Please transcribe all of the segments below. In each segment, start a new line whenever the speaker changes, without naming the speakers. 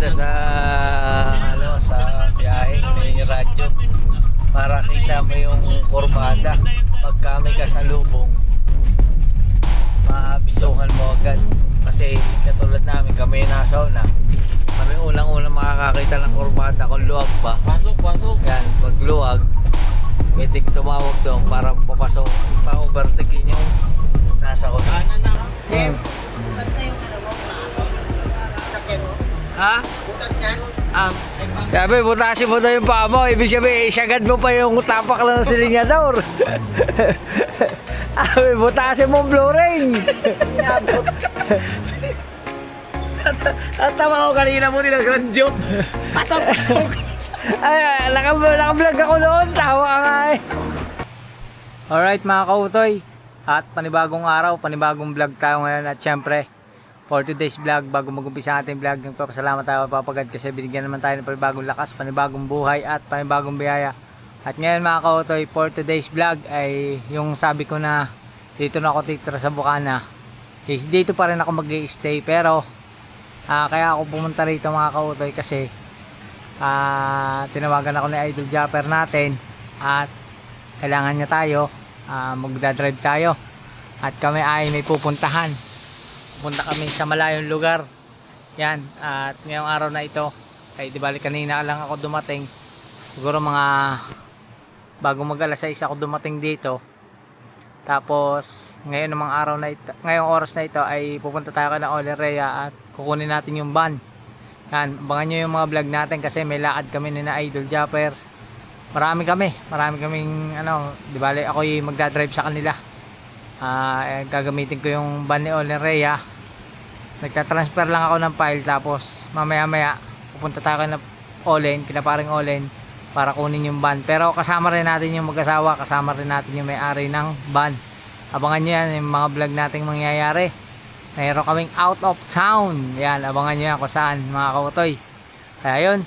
maganda sa sa biyahe may radyo para kita mo yung kurbada pagka may kasalubong mabisuhan mo agad kasi katulad namin kami nasa una kami unang-unang makakakita ng kurbada kung luwag pa yan pag luwag pwedeng tumawag doon para papasok pa-overtakein yung nasa una
Butas na yung ano mo, sakyan mo?
ha?
Butas na?
Sabi, butasin mo na yung paa mo. Ibig sabihin, isagad mo pa yung tapak lang ng silinyador. Sabi, butasin mo ang blue ring.
Sinabot. Tatawa ko kanina mo din ang radyo. Pasok!
Ay, nakablog ako noon. Tawa nga eh. Alright mga kautoy. At panibagong araw, panibagong vlog tayo ngayon. At syempre, for today's vlog, bago mag-umpisa ating vlog, nagpapasalamat tayo papagad kasi binigyan naman tayo ng panibagong lakas, panibagong buhay at panibagong biyaya. At ngayon mga kautoy, for today's vlog ay yung sabi ko na dito na ako titira sa Bukana. Is dito pa rin ako mag-i-stay pero kaya ako pumunta rito mga kautoy kasi tinawagan ako ni Idol Japper natin at kailangan niya tayo, magdadrive tayo at kami ay may pupuntahan. Punta kami sa malayong lugar. Yan, at ngayong araw na ito ay di bali kanina lang ako dumating. Siguro mga bago mag alas 6 ako dumating dito. Tapos ngayon namang araw na ito, ngayong oras na ito ay pupunta tayo na Olerea at kukunin natin yung van. Yan, abangan nyo yung mga vlog natin kasi may lakad kami ni na Idol Japper. Marami kaming di bali ako yung magdadrive sa kanila. Gagamitin ko yung van ni Olerea. Nagta-transfer lang ako ng file tapos mamaya pupunta tayo na Olen, kinaparing Olen para kunin yung van. Pero kasama rin natin yung mag-asawa, kasama rin natin yung may-ari ng van. Abangan nyo yan yung mga vlog nating mangyayari. Mayroon kaming out of town. Yan, abangan nyo yan kung saan mga kautoy. Kaya yun,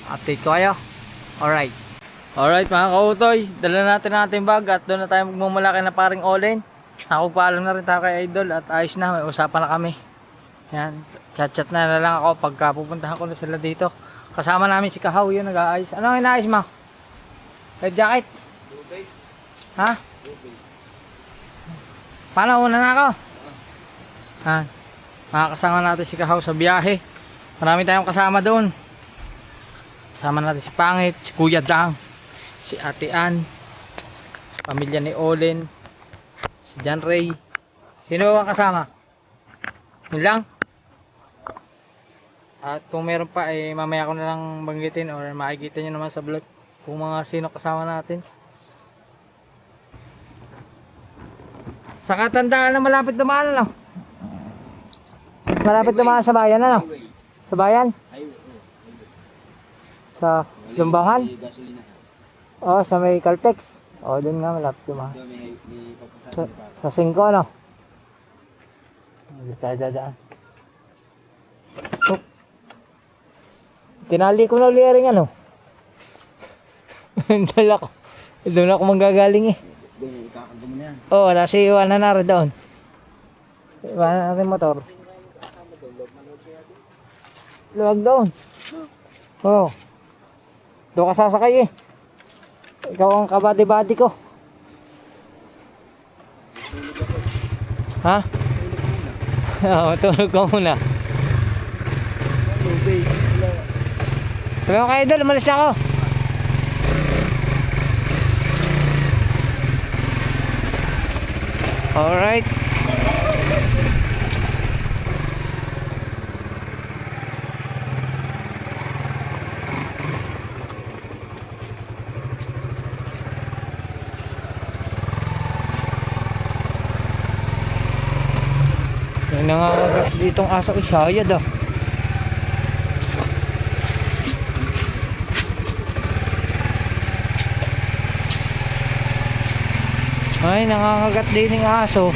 update ko kayo. Alright mga kautoy, dala natin ang ating bag at doon na tayo magmumula kay na paring Olen. Nakapagpaalam na rin tayo kay Idol at ayos na, may usapan na kami. Yan, chat na lang ako pagka pupuntahan ko na sila dito. Kasama namin si Kahaw, yun nag-aayos. Ano ang inaayos mo? Red jacket? Ha? Paano, una na ako? Makakasama natin si Kahaw sa biyahe. Marami tayong kasama doon. Kasama natin si Pangit, si Kuya Dang, si Ate Ann, pamilya ni Olen, si John Ray. Sino ba ang kasama? Yun lang. At kung meron pa ay mamaya ko na lang banggitin or makikita nyo naman sa vlog kung mga sino kasama natin. Sa katandaan na malapit dumaan ano? Malapit dumaan sa bayan ano? Sa bayan? Sa Lumbangan? Oh, sa may Caltex. Oh, doon nga malapit dumaan. Sa 5 ano? Hindi tayo dadaan. Oh. Tinali ko na uli rin ano. Dala ko. Doon ako manggagaling eh. Oo, nasa iwanan na rin doon. Iwanan na rin motor. Luwag doon. Oo. Doon ka sasakay eh. Ikaw ang kabady-bady ko. Ha? Oo, tulog ka muna. Sabi ko kayo doon, umalis na ako. Alright. Yung nangangagat ditong aso isayad ah. Ay, nangangagat din ng aso.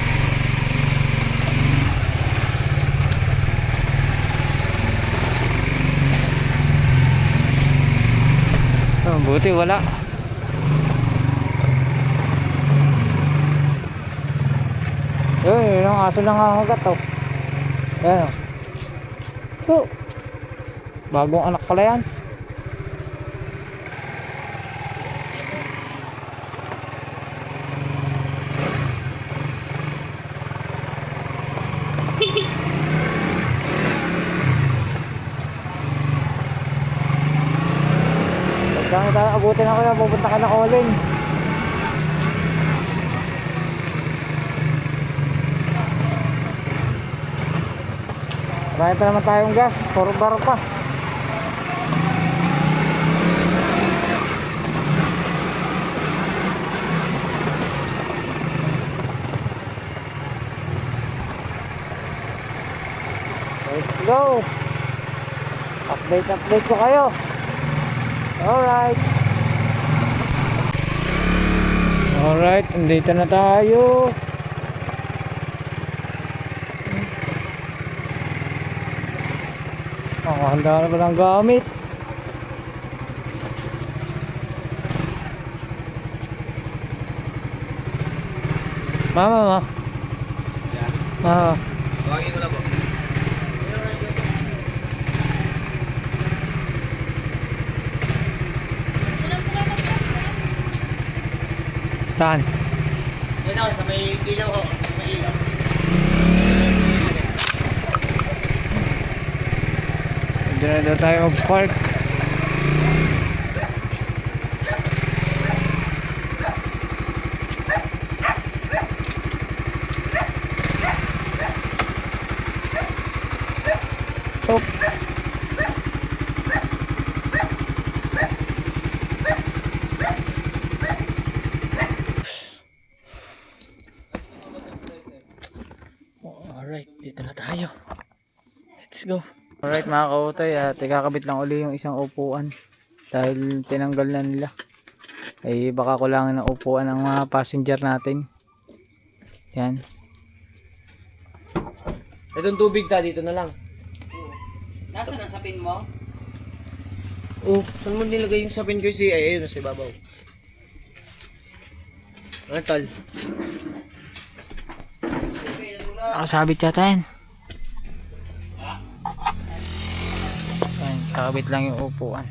Oh, buti wala. Yun ang aso nangangagat oh. Ayan oh. Bagong anak pala yan. Pagkang tayo abutin ako na pupunta ka na Colin. Marami pa naman tayong gas, puro baro pa. Let's go. Update ko kayo. Alright, andito na tayo. Handa na ba ng gamit? Mama. Mama.
Tawagin ko na po.
Saan?
Yan ako, sa may ilaw ko. May ilaw.
Diyan na daw tayo mag-park. Stop. Alright, dito na tayo. Let's go. Alright mga kautoy, ikakabit lang uli yung isang upuan dahil tinanggal na nila. Ay baka kulangan ng upuan ng mga passenger natin. Yan.
Itong tubig ta, dito na lang.
Nasaan ang sapin mo?
Oh, saan mo nilagay yung sapin ko si ayun na si babaw. Ano tol?
Nakasabit yata yan. Yan, kakabit lang yung upuan.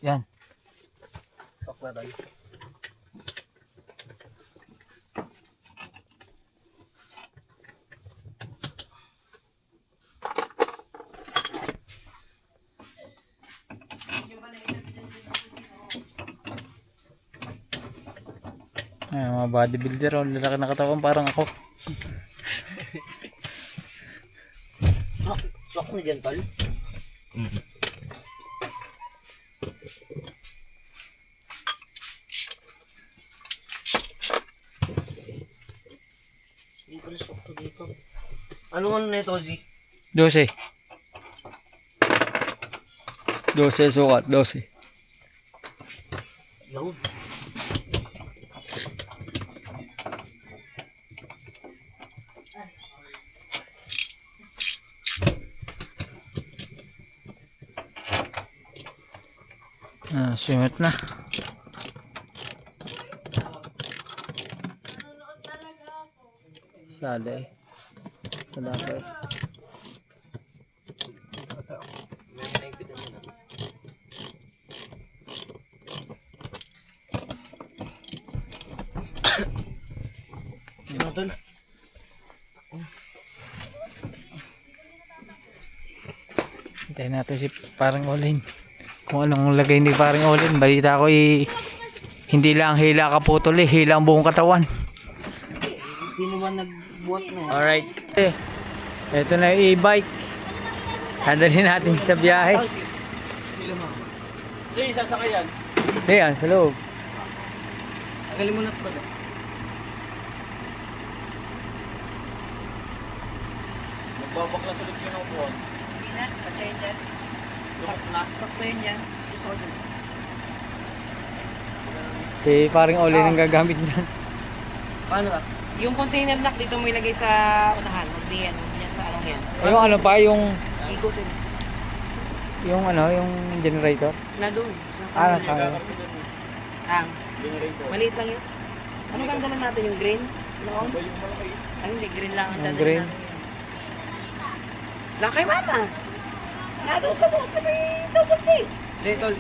Yan.
Sok na tol.
Ay, mga bodybuilder, oh, lalaki na katawan parang ako.
Sok na dyan, tol.
Hindi pala sok to dito. Anong ano na ito, Z?
12. 12 sukat, 12.
Yun.
Sumit na. Sali. Sadapay.
Sino tol?
Hintayin natin si parang Olin. Kung anong lagay ni parang Olin. Balita ko hindi lang hila kaputol hila ang buong katawan.
Sino ba nagbuhat no?
Alright. Ito na yung e-bike. Handalin natin sa biyahe.
Sige, sasakay yan.
Ayan, sa loob.
Tagalin mo na ito. Magbabaklas ulit yun ang upuan.
Hindi na, patay dyan. Sakto yun dyan. Susunod.
Si parang Olin ang gagamit dyan.
Paano ka?
Yung container lock dito mo ilagay sa unahan. Huwag diyan, sa anong yan.
Yung ano pa, yung
Ikutin.
yung generator.
Na doon.
Ah, nasa
Ang.
Generator.
Maliit lang yun. Ano bang dala natin yung green? Noon? Ay, hindi, green lang ang
Yung
dala
green.
natin. Lang kay mama. Nado sa bukas sa may double D.
Hindi, tol.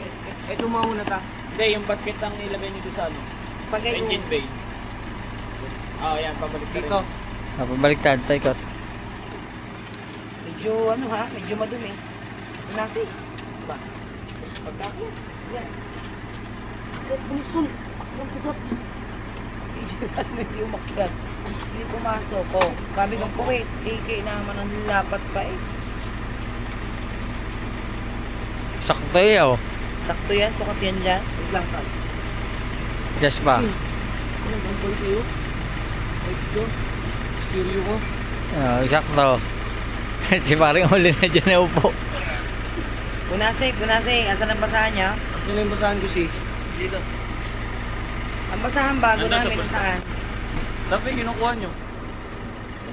Ito mauna ta.
Hindi, yung basket ang ilagay nito sa ano.
Pag ay
Engine bay. Oo, yan, pabalik ka rin.
Dito.
Baliktad, paikot.
medyo ano ha, medyo madumi. Nasi. Ba? Pagkako. Yan. Bilis tol. Ang pigot. Si Jiran hindi umakyat. Hindi pumasok. Oh, kami ng Kuwait. AK naman ang lapat pa eh.
Sakto yun, oh.
Sakto yan, sukat yan dyan.
Wait lang, tol.
Just pa.
Ano bang call sa'yo? Wait ko. Stereo ko.
Sakto. Si paring huli na dyan na upo.
Punasay. Asan ang basahan niya?
Sino yung basahan ko si? Dito.
Ang basahan bago
Nandun sa
namin
bulsa.
saan?
Dapat yung kinukuha nyo.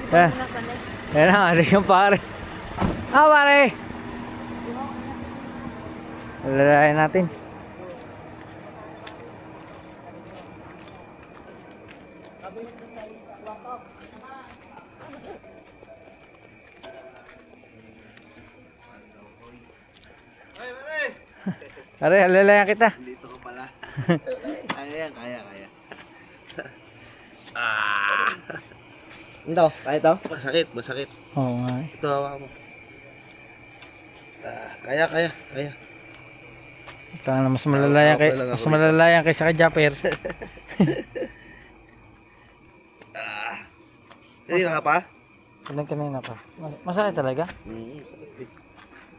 Eh.
Punasan eh.
Yan na, ano yung pare. Pare! Lalayan natin. Pare, lalayan kita.
Dito ka pala. Kaya yan, kaya.
Ito, kaya ito?
Masakit.
Oo nga.
Ito, hawa mo. Kaya.
Ito na mas malalayan kay mas malalayan kaysa kay Japper.
Hindi ka pa?
Ilan kanina pa. Masakit talaga?
Sakit eh.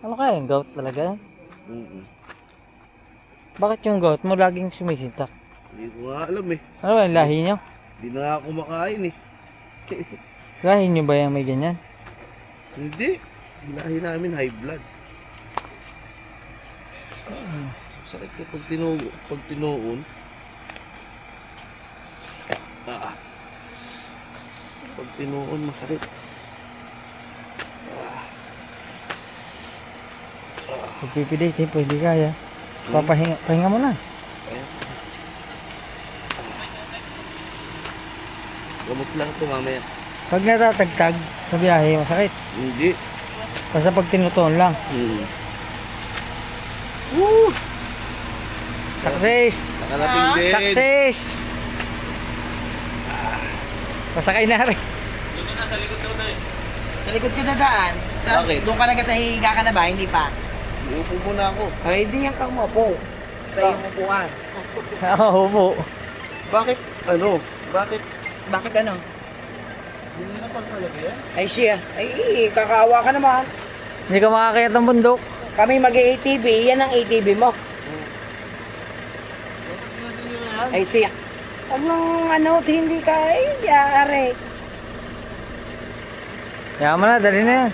Ano kaya yung gout talaga yan?
Mm-mm.
Bakit yung gout mo laging sumisintak?
Hindi ko nga alam eh.
Ano ba yung lahi nyo?
Hindi na nga ako kumakain eh.
Lahi nyo ba yung may ganyan?
Hindi. Lahi namin high blood. Sakit ka pag tinuon. Pag tinuon, masakit.
Pagpipidate, pwede kaya. Pahinga mo na.
Gamot lang ito mamaya.
Pag natatagtag sa biyahe, masakit.
Hindi.
Basta pag tinutuon lang.
Woo!
Success!
Nakalating din.
Success! Pasakay na rin.
Dito na, sa likod daw na eh.
Sa likod ka dadaan.
Bakit?
Doon ka na sa higa ka na ba? Hindi pa.
Upo muna ako.
Ay, hindi yan ka umupo. Sa iyong upuan.
Oo po.
Bakit? Ano? Bakit?
Bakit ano?
Hindi na pagpalagay yan?
Ay siya. Ay, kakaawa ka naman.
Hindi ka makakayat ng bundok.
Kami mag-ATV. Yan ang ATV mo. Ay siya. Anong ano, hindi ka, ay, yari.
Yaman na, dali na yan.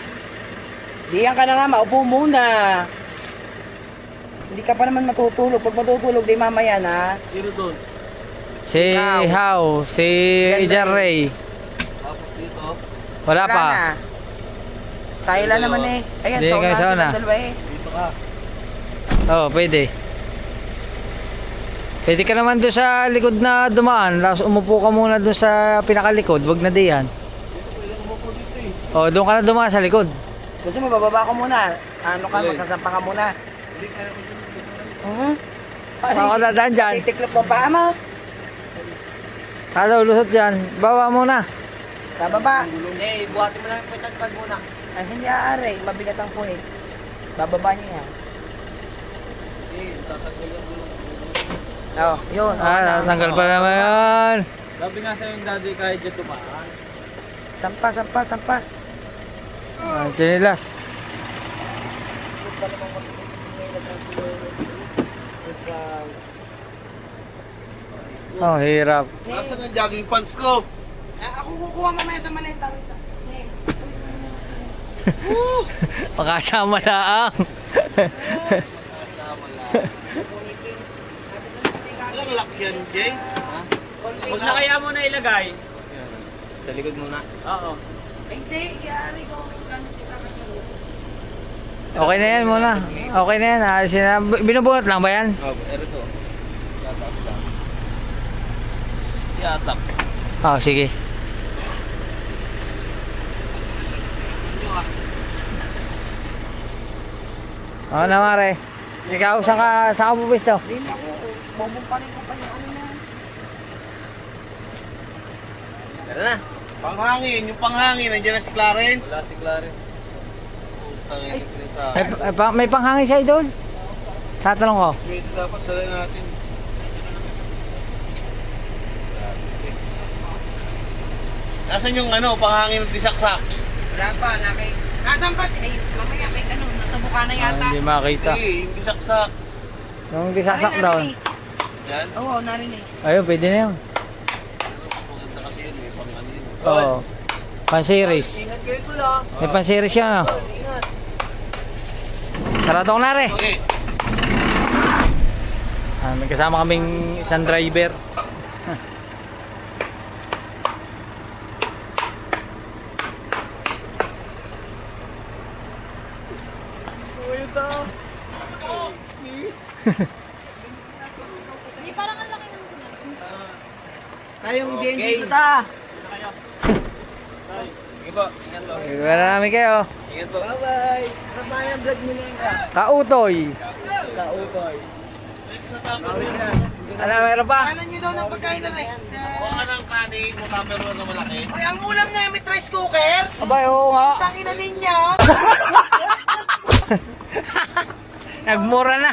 Diyan ka na nga, maupo muna. Hindi ka pa naman matutulog. Pag matutulog, di mamaya na.
Sino doon?
Si How, si Jan Ray.
Tapos dito.
Wala pa.
na. Tayo lang naman eh. Ayan,
Di kayo
sauna
sauna.
silang dalawa eh.
Dito ka.
Oo, pwede. Pwede ka naman doon sa likod na dumaan. Tapos umupo ka muna doon sa pinakalikod. Wag na diyan. Oo, doon ka na dumaan sa likod.
Gusto mo, bababa ko muna. Ano ka, magsasampa ka muna.
Ako dadaan dyan.
Titiklop mo pa mo.
Ano, lusot dyan. Baba muna.
Bababa. Eh, buhatin mo lang yung puwetang muna. Ay, hindi aari. Mabigat ang puwet. Bababa niya yan. Oh, yun.
Natanggal pa naman yan.
Sabi nga sa'yo yung daddy kahit dyan tumaan.
Sampa.
Chinilas. Oh, hirap.
Nasaan ang jogging pants ko?
Ako kukuha mamaya sa maleta.
Pakasama na ang.
Walang lock yan, Jay.
Huwag na kaya mo na ilagay. Sa likod muna. Oo.
Hindi, yari ko.
Okay na yan muna. Okay na yan. Alisin na. Binubunot lang ba yan?
Oh, ito. Tataas lang.
Yatak.
Oh, sige. Oo na, Mare. Ikaw, saan ka pupisto?
Hindi ako, bubumpalin ko pa yung ano na.
Tara na.
Panghangin, yung panghangin, nandiyan na si Clarence.
Wala si Clarence. Putang ina ko sa...
May panghangin sa idol. Tatanong ko.
Ito dapat dala natin. Nasaan yung ano, panghangin at disaksak?
Wala pa, Nasaan pa si... Ay, mamaya kahit ano, nasa buka na yata.
Hindi makita.
Hindi, yung disaksak.
Yung disasak daw.
Yan.
Oo, narinig.
Ayun, pwede na yun.
Maganda kasi yun, may pang ano yun.
Oo. Pan-series.
Ingat kayo ko lang.
May pan-series yan, oh. Saradong na rin.
Okay.
May kasama kaming isang driver.
Tayong dito ta.
Sige po, ingat po.
Wala namin kayo.
Ingat po.
Bye-bye. Trabayan vlog mo na yun ka.
Kautoy.
Kautoy.
Ano, meron pa?
Kanan nyo daw ng pagkain na rin.
Kuha ka ng kanin, mukha na malaki.
Ay, ang ulam na may rice cooker.
Abay, oo nga.
Tangina ninyo.
Nagmura na.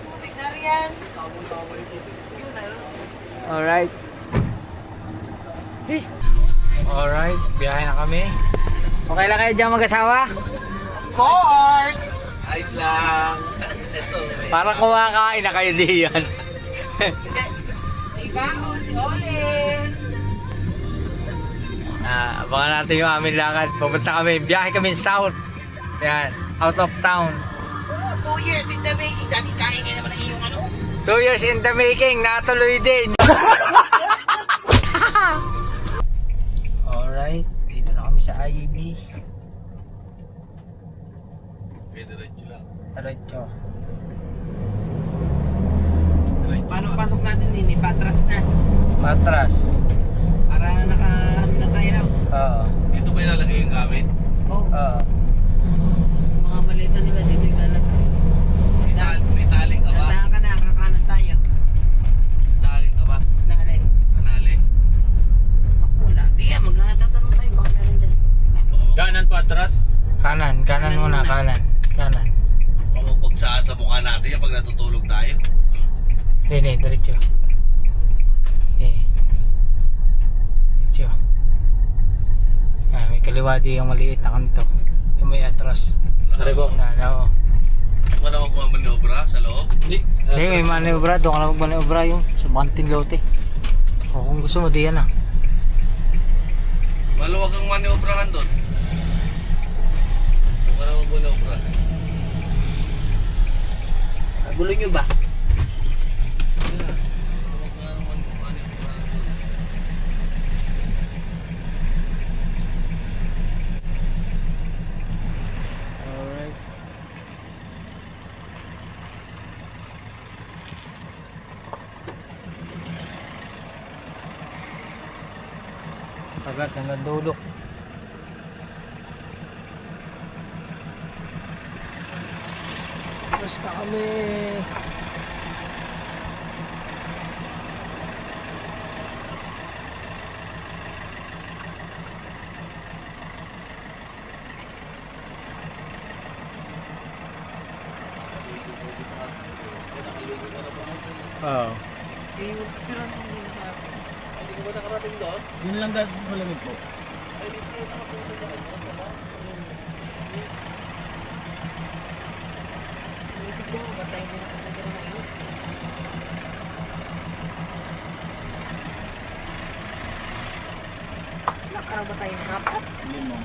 Tubig na riyan.
Alright. Alright, biyahe na kami. Okay lang kayo dyan mag-asawa?
Of course.
Ayos lang. Ito.
Para kumakain na kayo diyan.
Iba, si Olin.
Abangan natin yung aming lakad. Pupunta kami, biyahe kami south. Yan, out of town.
2 years in the making. Dati kain ngayon naman ang iyong ano.
2 years in the making, natuloy din. Alright, dito na kami sa IEB.
Diretso lang.
Diretso.
Paano pasok natin din? Patras na.
Matras.
Para ano na tayo raw.
Oo.
Dito ba ilalagay yung gamit?
Oo.
Oo.
Mga maleta nila dito ilalagay.
May tali ka ba?
Nandahan ka na, kakanan tayo.
Tali ka ba?
Narin.
Kanali.
Naku, wala. Di yan, magtatanong tayo. Baka meron dyan.
Kanan pa atras.
Kanan muna, kanan. Kanan.
Pamagbagsakan sa mukha natin yan pag natutulog tayo.
Hindi, diretso. Diretso. May kaliwadi yung maliit na kanto. Yung may atras.
Aribo.
Oo.
Huwag mo na magmamaniobra sa loob.
Hindi.
Hindi, may manobra. Doon ka na magmanobra yung sa Banting Lote. O kung gusto mo, diyan na.
Maluwag ang maniobrahan doon. Huwag ka na magmaniobra.
Gulo nyo ba?
Huwag ka na magmaniobra doon.
Alright. Sagat hanggang dulo. Basta kami. Oo.
Si Ron hindi na.
Hindi ka ba nakarating doon?
Yun lang dahil malamig po.
Ay, di tayo nakapunta doon.
Inisip ko, ba't tayo hindi nakapagkira ng iyo? Nakaraw ba tayong kapat?
Hindi mo.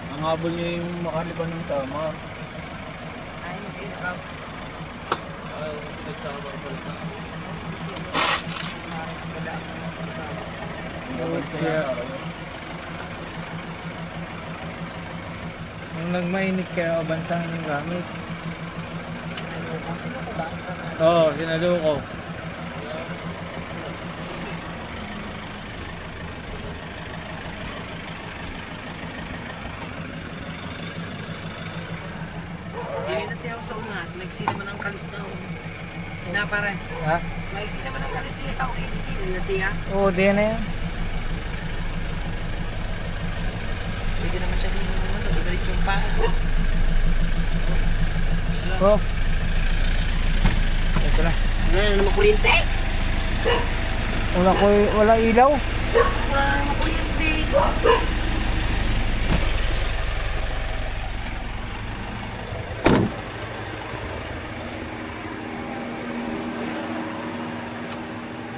Ang habol niya yung makaliban ng tama.
Ay, hindi nakapag.
Ay, nagsama pa rin ako.
Ang gawin sila.
Nung nagmainit kayo, abansangin yung gamit. Oo, sinaluko.
Hindi na siya sa unat. Nagsi naman ang kalis na ako. Na pare.
Ha?
Nagsi naman ang kalis na ako. Hindi na siya.
Oo, di na yan.
Pwede naman siya din naman. Diretso yung pa.
Oh. Ito na.
Wala na naman kuryente.
Wala ilaw.
Wala na naman kuryente.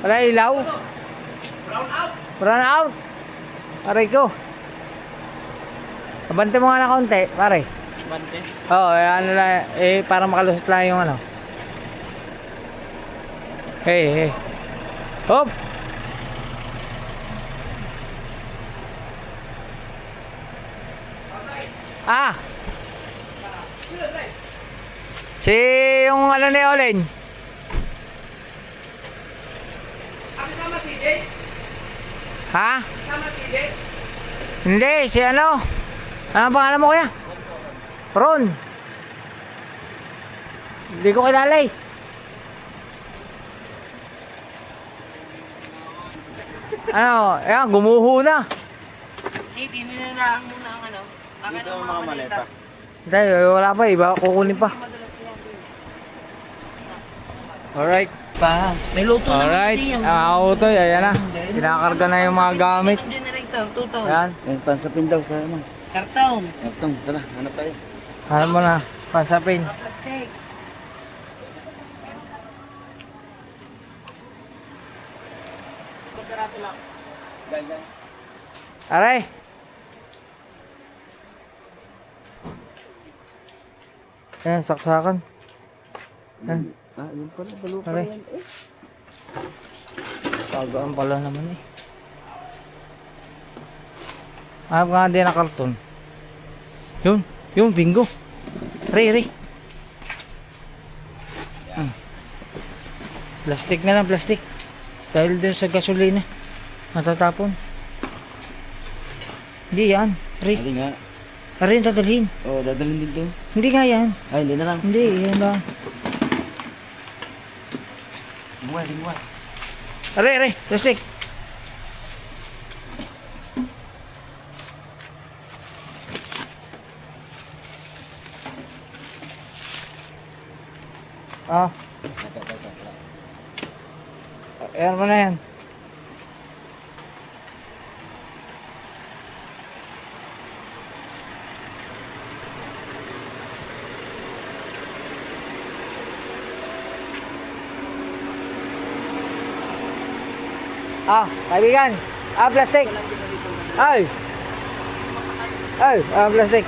Wala ilaw. Brown out. Aray ko. Abante mo nga na konti, pare.
Bante.
Oo, ano lang, para makalusot lang yung ano. Hey. Hop! Ah! Si yung ano ni Olin.
Kasama si Jay?
Ha?
Kasama si Jay?
Hindi, si ano? Ano ang pangalan mo kuya? Ron. Hindi ko kilala eh. Ano, ayan, gumuho na.
Hindi, tininalaan muna ang ano. Akin ang mga maleta.
Hindi, wala pa, iba kukunin pa. Alright.
Pa, may luto naman
Alright,
din yung
ang auto, ayan na. Kinakarga na yung mga gamit.
Ang generator, tuto.
Ayan,
Yan, pansapin daw sa ano.
Karton.
Kartong, tara, hanap tayo.
alam mo na, pasapin.
Plastic.
Aray! Ayan, saksakan. Ayan,
Ah, yun pala, balo pala
aray.
yan eh.
Tagaan pala naman eh. Hanap nga din na karton. Yun, bingo. Ray. Plastic na lang, plastic. Dahil din sa gasolina. Matatapon. Hindi yan, Ray.
Hindi nga.
Aray, dadalhin.
Oo, dadalhin din to.
Hindi nga yan.
Ay, hindi na lang.
Hindi, yan lang.
Lingwa.
Aray, plastic. Ah. Ayan mo na yan. Kaibigan. Plastic. Ay, plastic.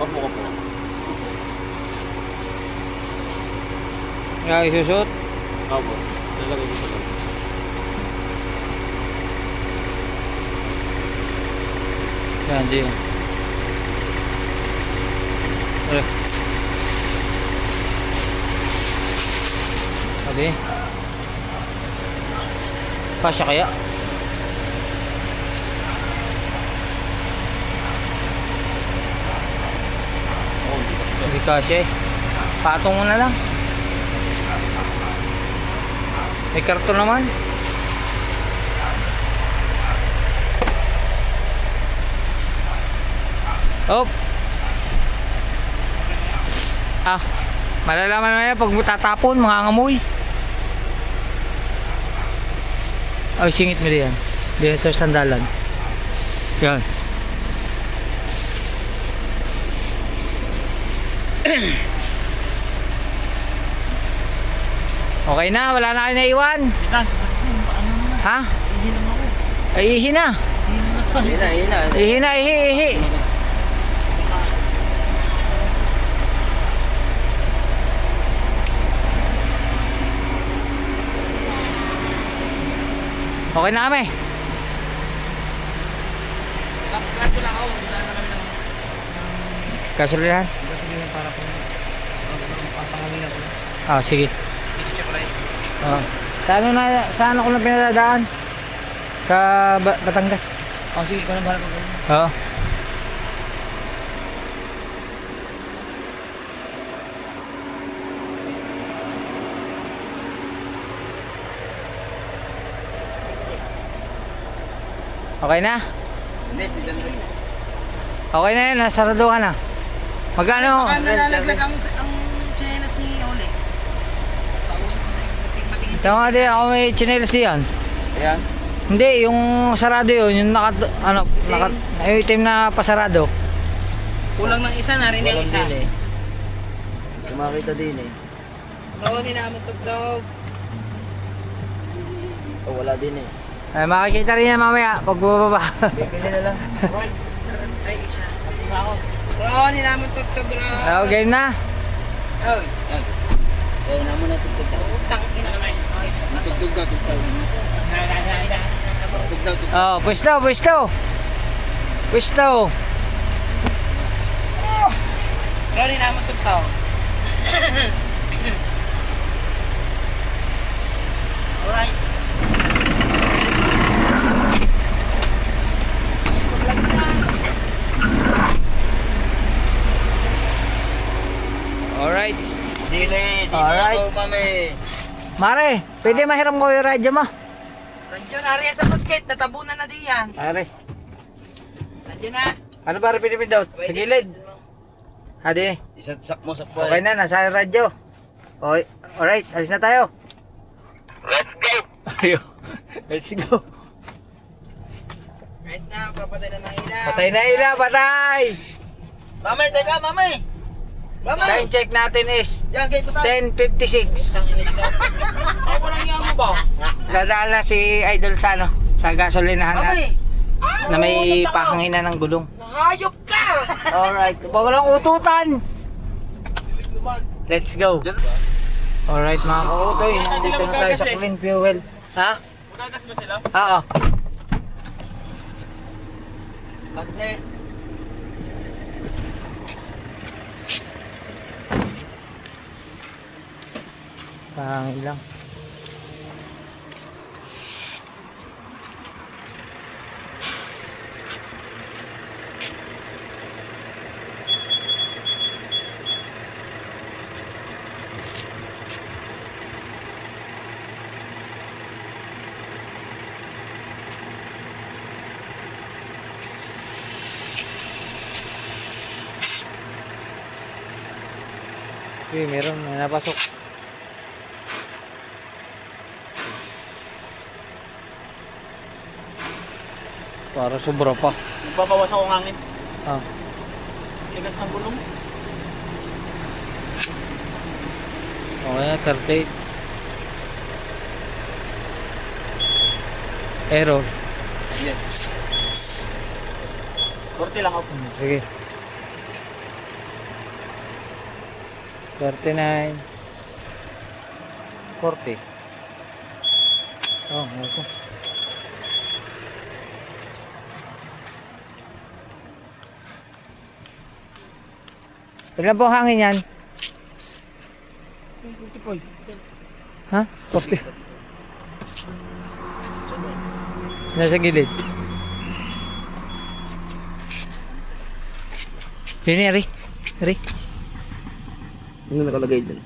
Kapo.
Nga isusot.
Kapo. Nalagay ko sa loob.
Yan, di. Adi. Kasya kaya? Hindi kasya eh. Patong mo na lang. May karton naman. Op. Malalaman na yan pag tatapon, mangangamoy. Ay, singit mo diyan. Diyan sa sandalan. Yan. Okay na, wala na kayo naiwan. Ha? Ay, ihi na. Ihi na, ihi. Okay na kami.
Kaso lang ako, magdaan na kami ng
Kasulihan?
gasolina para po. Papangangin ako.
Sige.
I-check ko lang.
Saan ako na pinadadaan? Sa Batangas.
Sige, ikaw na bahala ko.
Oo. Okay na?
Hindi, si John Ray.
Okay na yun, nasarado ka na. Magkano?
Nalalaglag ang chinelas ni Ole. Pausap ko sa patingin.
Ito nga din, ako may chinelas diyan.
Ayan.
Hindi, yung sarado yun, yung yung itim na pasarado.
Kulang ng isa, narinig ang
Walang
isa.
din eh. Kumakita din eh.
Ronnie naman tugtog.
Oh, wala din eh.
Makikita rin yan mamaya pag bumababa.
Bibili na lang.
Ay, isa. Ronnie naman tugtog, Ron.
Game na?
Oh,
Eh, naman na tugtog daw.
utang ina naman.
Tugtog daw, tugtog. Tugtog, tugtog.
Oh, pwesto. Pwesto.
Ronnie naman tugtog. Alright.
Alright.
Dili
Alright.
ako kami.
Mare, pwede mahiram ko yung radyo mo?
Nandiyan na rin sa basket, natabunan na din yan.
Mare,
Nandiyan na.
ano ba rin pinipindot? Sa gilid. Hadi,
Isatsak mo sa puwet.
okay na, nasa radyo. Okay, alright, alis na tayo. Let's go! Let's go.
Ayos na, papatay na ng ilaw.
Patay na ila, patay!
Mamay, teka, mamay. Mamay.
Time check natin is
Yan, gay ko tayo.
10:56.
Ay, walang yaw mo ba?
Dadaan na si Idol sa ano, sa gasolinahan
Mamay.
na may pakanginan ng gulong.
Hayop ka!
Alright, huwag lang ututan. Let's go. Alright mga kautoy, nandito na tayo sa Clean Fuel. Ha?
Magagas ba sila?
Oo.
Pagne.
Pangil lang. Meron, may napasok. Para sobra pa.
Nagbabawas ako ng hangin.
Ah.
Tigas ng gulong.
Okay na, 38. Error.
Yes. Korte lang ako.
Sige. 39. 40. Oh, okay. Ilan po hangin yan? Ha? 40. Nasa gilid. Yun Ri. Ri.
Ano nakalagay dyan?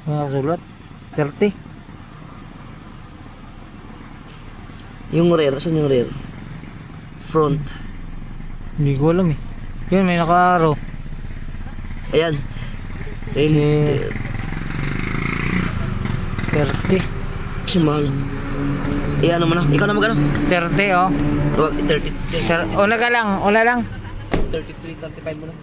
Sulat. 30.
Yung rear, saan yung rear? Front.
Hindi ko alam eh. Yun, may naka-arrow.
Ayan.
30.
Si Mahal. Ano mo na? Ikaw na magano?
30 oh.
Huwag, 30.
Una ka lang, una lang.
33, 35 mo na.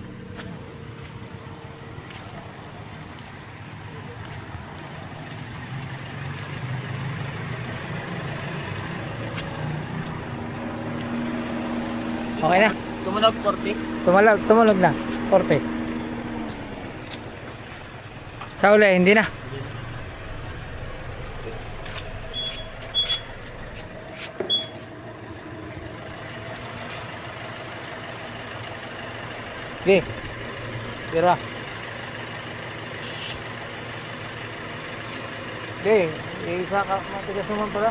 Okay na.
Tumalab 40.
Tumalog na. 40. Sa uli, hindi na. Okay. Tira. Okay. Isa ka matigas naman pala.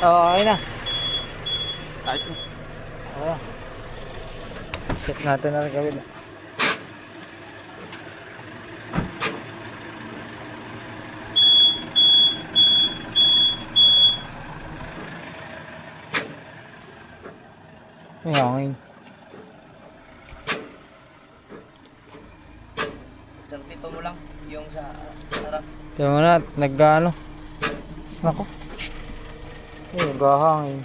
Oo, okay na.
Ayos na.
Oo. Set natin na rin kabila. May hangin.
32 mo lang yung sa harap.
Kaya mo na, nag-ano. Nako. Nag-hangin.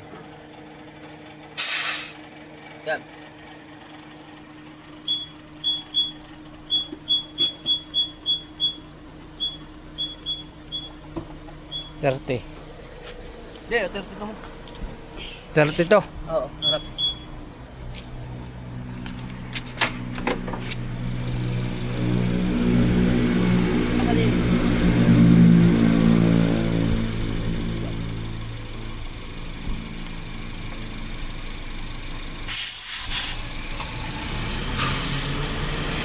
Yan.
Dirty.
Hindi, 32 mo.
32.
Oo, harap. Asan yun?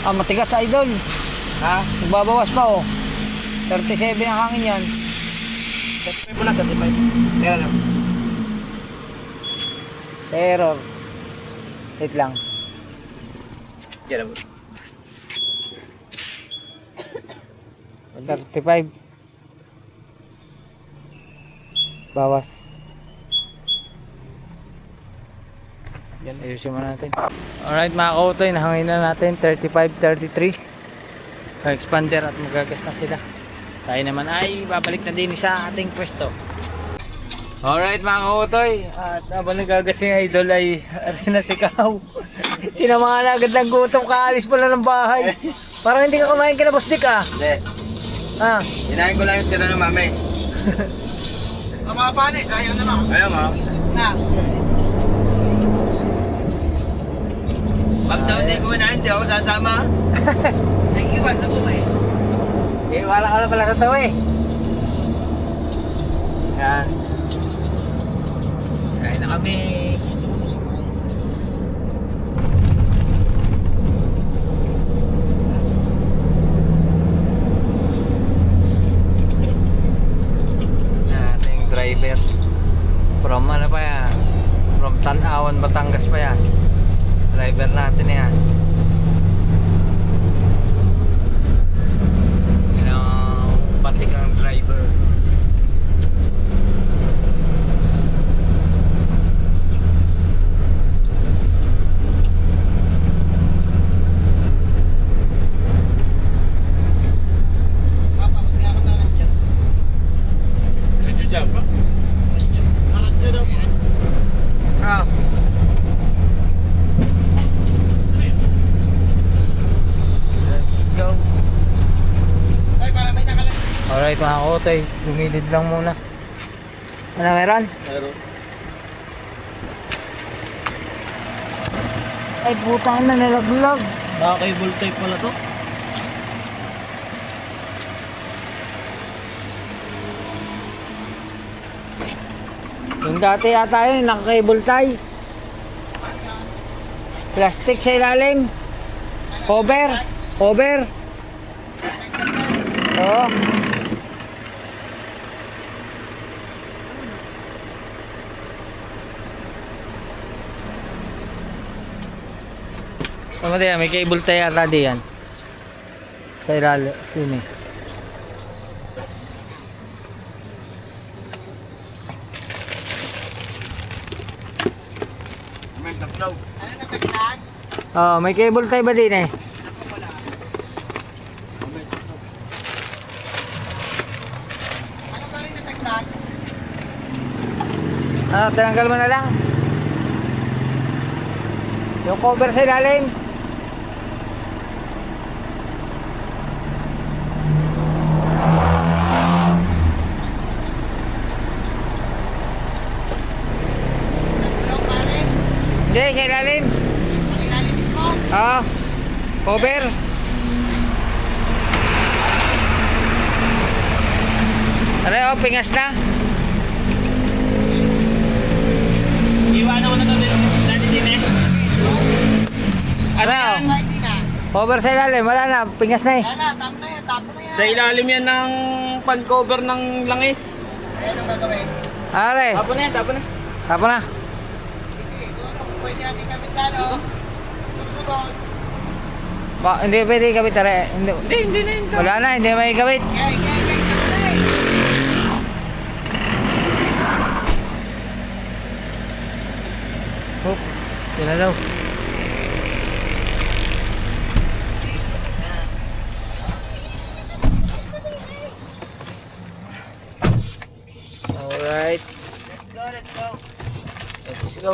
Ah, matigas idol.
Ha?
Nagbabawas pa oh. 37 ang hangin yan.
35 mo lang, 35. Kaya lang.
Error. Wait lang.
Yan mo.
35. Bawas. Yan, ayusin mo natin. Alright mga kautoy, nahangin na natin 35, 33. Expander at magagas na sila. Tayo naman ay babalik na din sa ating pwesto. Alright mga kautoy, at habang nagagas yung idol ay arin na si Kao. Tinamaan na agad ng gutom, kaalis pala ng bahay. Parang hindi ka kumain kinabosdik ah.
Hindi.
Ah,
Sinahin ko lang yung tira ng mami.
Mga panis, ayaw na lang.
Ayaw mo.
Na.
Pag daw hindi ko kinain, hindi ako sasama.
Ay, iwan sa to eh.
eh wala ka na pala sa tawa eh. Yan. Kain na kami. Ating driver. From ano pa yan? From Tanawan, Batangas pa yan. Driver natin yan. Yan ang batikang driver.
Papa, ba't nga ako nanandyan?
Medyo dyan pa.
Ah. Let's go.
Ay, para may nakalag.
Alright mga kotoy, lumilid lang muna. Ano meron?
Meron.
Ay putang na, nalaglag.
Baka cable type pala to.
Yung dati yata yun, naka-cable tie. Plastic sa ilalim. Cover. Cover. Oo. Tama tayo, may cable tie yata diyan. Sa ilalim. Sini.
May taklaw.
Ano natagtag?
Oh, may cable tie ba din eh?
Ako wala. Ano pa rin natagtag?
Ah, tinanggal mo na lang. Yung cover sa ilalim.
Sa gulong pare.
Hindi, sa ilalim.
Ilalim mismo.
Oo. Cover. Tara, pingas na.
Iwanan ko na to dati din eh.
Ano?
Hindi na.
Cover sa ilalim, wala na. Pingas na eh.
Yan na, tama na yan. Tapo na yan.
Sa ilalim yan ng pan cover ng langis.
Eh, ano gagawin?
Are,
Tapo na yan, tapo na.
tapo na.
Sige, doon ako. Pwede natin kabit sa ano. Susunod.
Hindi pwede ikabit, tara. Hindi,
Hindi na yun.
wala na, hindi may ikabit.
Gay, tapo na
Oh, yun na daw. Alright,
Let's go, let's go.
let's go.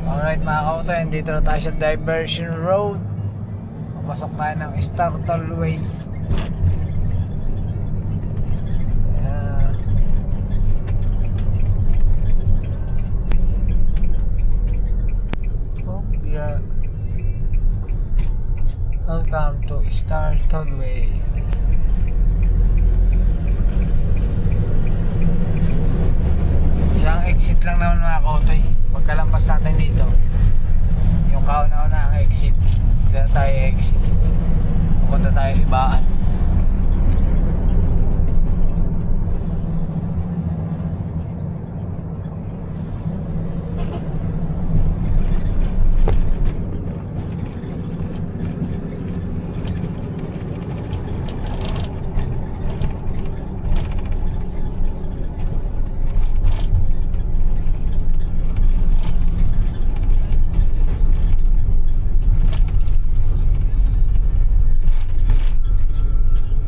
Alright mga kautoy, dito na tayo sa Diversion Road. Papasok tayo ng Star Tollway. Ayan. Oh, yeah. Welcome to Star Tollway. Isang exit lang naman mga kautoy. Pagkalampas natin dito, yung kauna-una ang exit. Hindi na tayo exit. Pupunta tayo ibaan.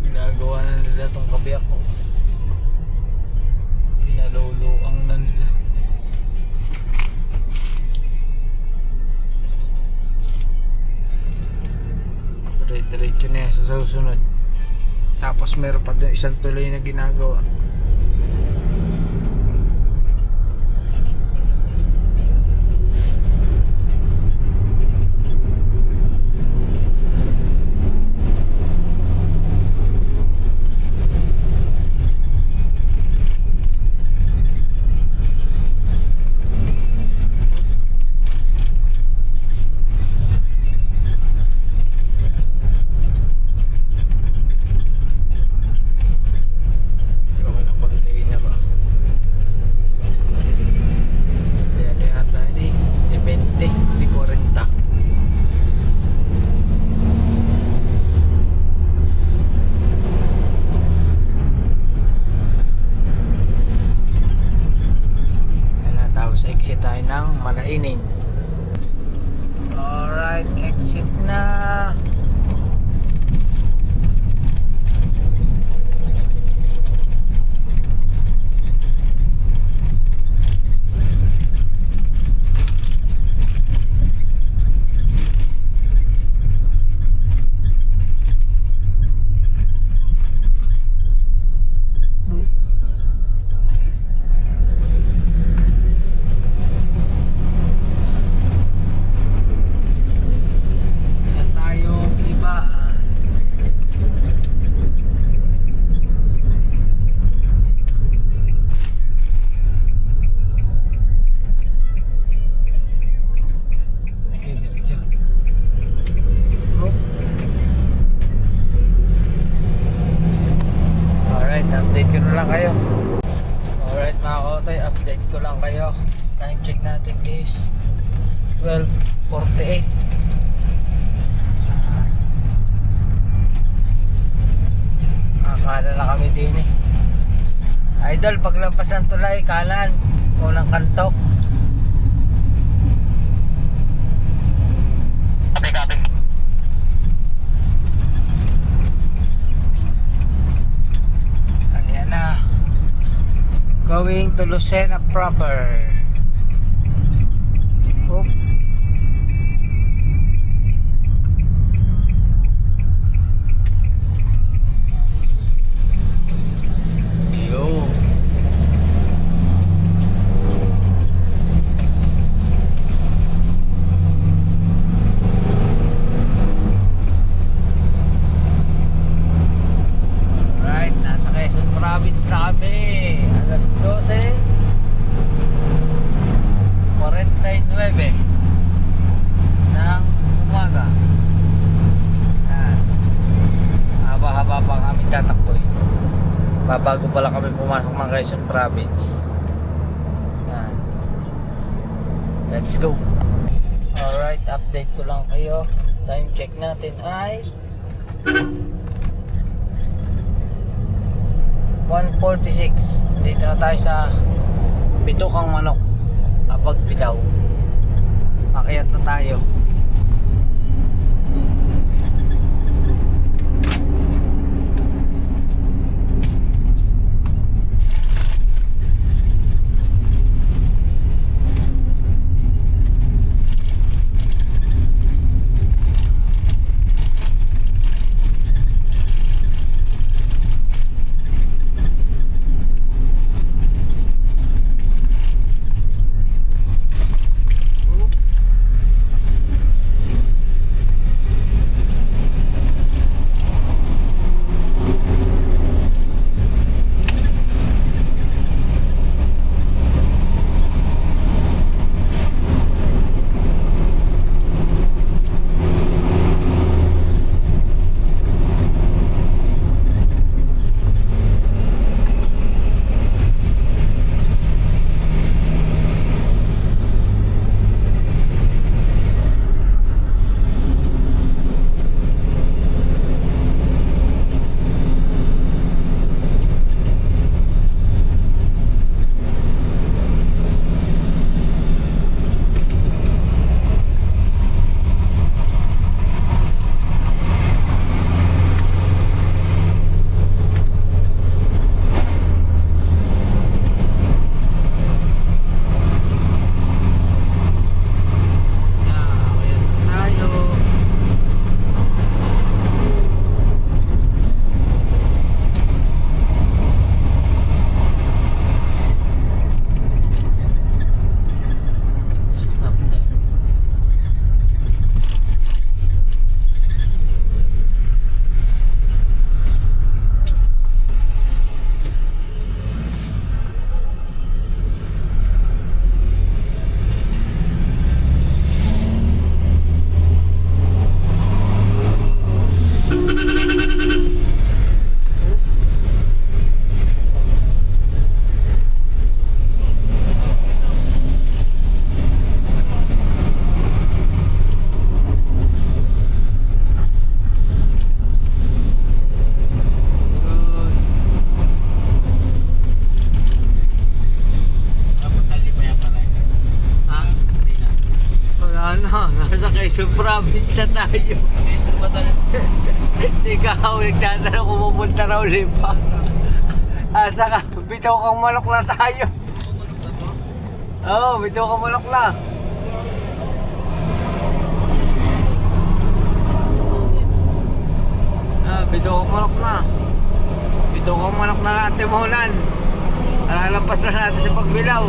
Ginagawa na nila tong kabiyak ko. Pinaluluang na nila. Diretso na yan sa susunod. Tapos meron pa doon isang tuloy na ginagawa. Gawa ng container ah. Ayan na yata yun eh. Di 20, di 40. Ayan na, tapos exit tayo ng Malainin. Alright, exit na. Ayan tayo ibaan. Okay, diretso. Oh. Alright, update ko na lang kayo. Alright mga kautoy, update ko lang kayo. Time check natin is 12:48. Akala na kami din eh. Idol, paglampas ng tulay, kanan, unang kanto. Ayan na. Going to Lucena proper. Oop. Yo. Province na kami. Alas 12:49 ng umaga. Yan. Haba-haba pa kami tatakbo. Babago pala kami pumasok ng Quezon Province. Yan. Let's go. Alright, update ko lang kayo. Time check natin ay 1:46. Dito na tayo sa Bitukang Manok, Apag Pilaw. Akyat na tayo. Nasa Quezon Province na tayo.
Sa Quezon ba tayo?
Ikaw, nagtatanong kung pupunta raw lipa. Asa ka? Bitukang Manok na tayo. Oo, Bitukang Manok na. Bitukang Manok na. Bitukang Manok na natin mulan. Nalalampas na natin sa Pagbilaw.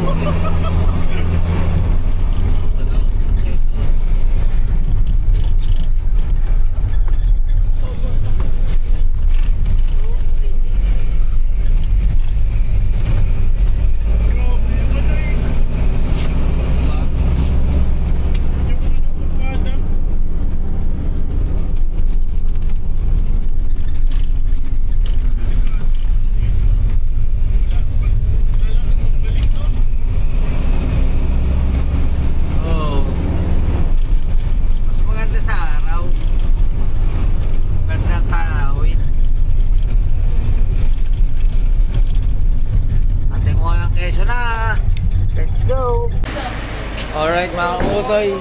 Alright mga kutoy,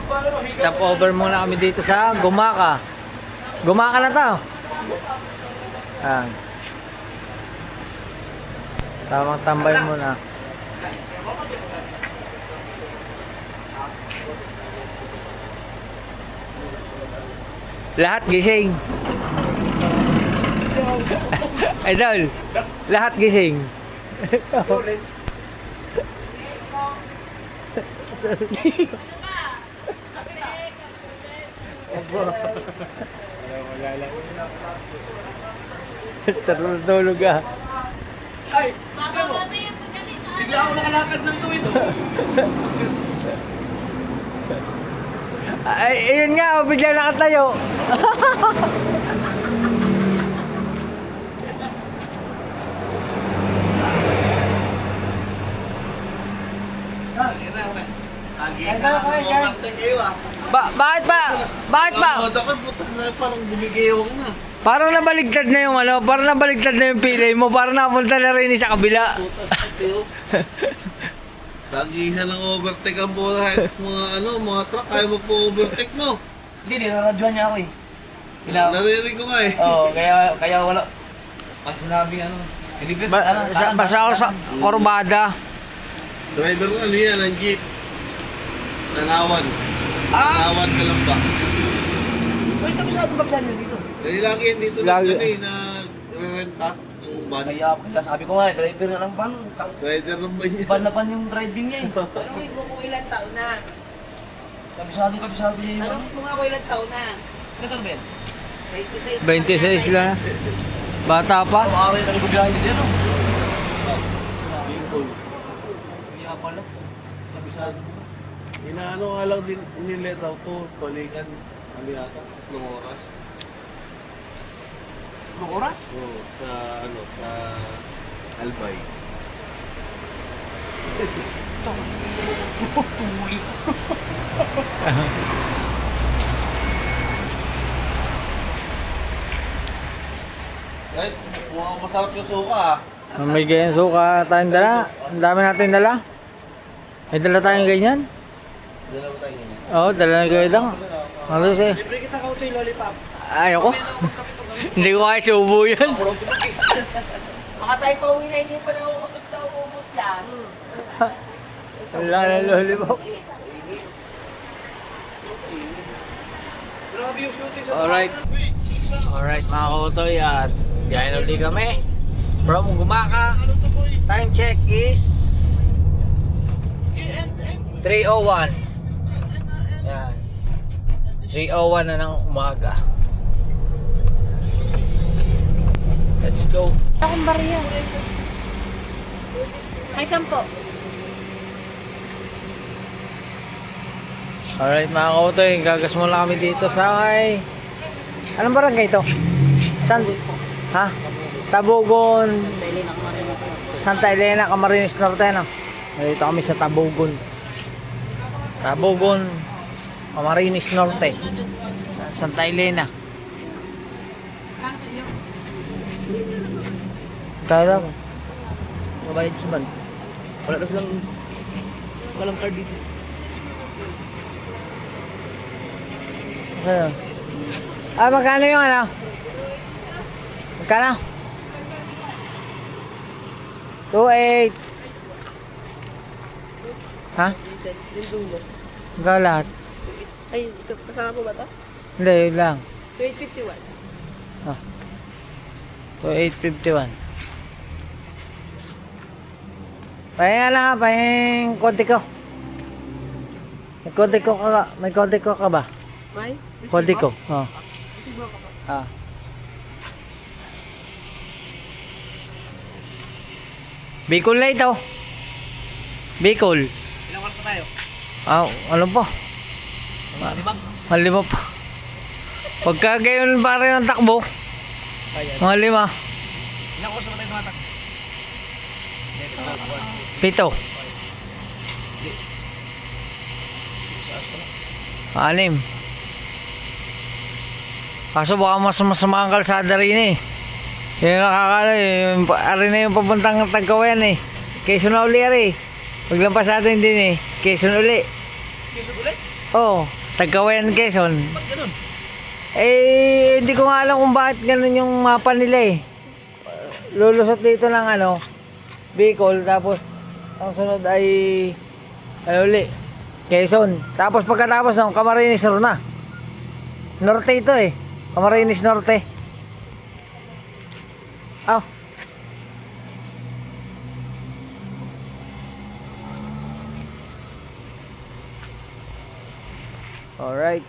stop over muna kami dito sa Gumaka. Gumaka na to. Tamang tambay muna. Lahat gising. Idol, lahat gising. Sarap tulog ah.
Ay, ano? Bigla ako nakalakad ng tuwid.
Ay, yun nga, oh, bigla nakatayo. Bakit ba? Bakit ba?
Ako putang na parang bumigayong na.
Parang nabaligtad na yung ano, parang nabaligtad na yung pilay mo, parang napunta na rin sa kabila.
Putas na tiyo. Tagihan ng overtake ang buhay. Mga truck ayaw magpo-overtake, no?
Hindi, niraradyohan niya ako eh.
Narinig ko nga eh.
Oo, kaya wala. Pag sinabi ano, hindi ko
Basta ako sa korbada.
Driver ko ano yan, ang jeep. Nanawan. Nanawan ka lang ba?
Pwede kami sa atong niyo dito.
Dahil lagi yan dito
Lagi.
lang na renta ng van.
Kaya sabi ko nga, driver na ng van.
Rider ng van niya.
Van na van yung driving niya eh.
Tanungin mo kung ilang taon na.
Kabisado niya yung ano.
Tanungin mo nga kung ilang taon na.
Ano ka ba yan?
26.
26 lang. Bata pa.
Away na nagbibiyahe dito yan, no?
Bingkol.
Kaya pala. Kabisado mo.
Inaano nga lang din inilet out to, balikan. Ano yata? 3 oras.
Anong oras?
Oo, sa Albay.
Tulit.
Kahit mukhang masarap yung suka ah.
May ganyan suka tayong dala. Ang dami natin dala. May dala tayong ganyan.
Dala mo tayo ganyan.
Oo, dala na kayo lang. Ano siya?
Libre kita kautoy lollipop.
Ayoko. Hindi ko kaya subo yan.
Baka tayo pa uwi na hindi pa nauubos na uubos yan.
Wala na lollipop.
Grabe yung shooting sa
Alright. Alright mga kautoy at gayon ulit kami. From Gumaka. Time check is 3:01. Yan. 3:01 na ng umaga. Let's go.
Akong barya. Ay, kampo.
Alright mga kautoy, gagas muna kami dito sa kay... Anong barangay ito? Ha? Tabugon. Santa Elena, Camarines Norte, no? Dito kami sa Tabugon. Tabugon, Camarines Norte. Santa Elena. Kaya
Mabayad sa van. Wala na silang walang card dito.
ano? Magkano yung ano? Magkano? 2.8. Ha?
Yung dulo.
Magkano lahat?
Ay, kasama po ba ito?
Hindi, yun lang.
2851.
2.851. Pahinga lang ha, pahing konti ko. May konti ko ka ba?
May?
Konti ko. Oh.
Resibo ko po.
Ah. Bicol na ito. Bicol.
Ilang oras pa tayo?
Ano pa?
Lima?
Malima pa. Pagka gayon pa rin ang takbo,
Ayan.
mga 5.
Ilang oras pa tayo tumatak?
7.
6 hours pa na.
6. Kaso baka mas masama ang kalsada rin eh. Yung nakakala eh, ari na yung papuntang Tagkawayan eh. Quezon na uli ari. Paglampas natin din eh. Quezon uli.
Quezon ulit?
Oo, Tagkawayan Quezon.
Ba't ganun?
Eh, hindi ko nga alam kung bakit ganun yung mapa nila eh. Lulusot dito ng ano, Bicol, tapos ang sunod ay ano uli, Quezon. Tapos pagkatapos ng Camarines Sur na. Norte ito eh. Camarines Norte. Alright.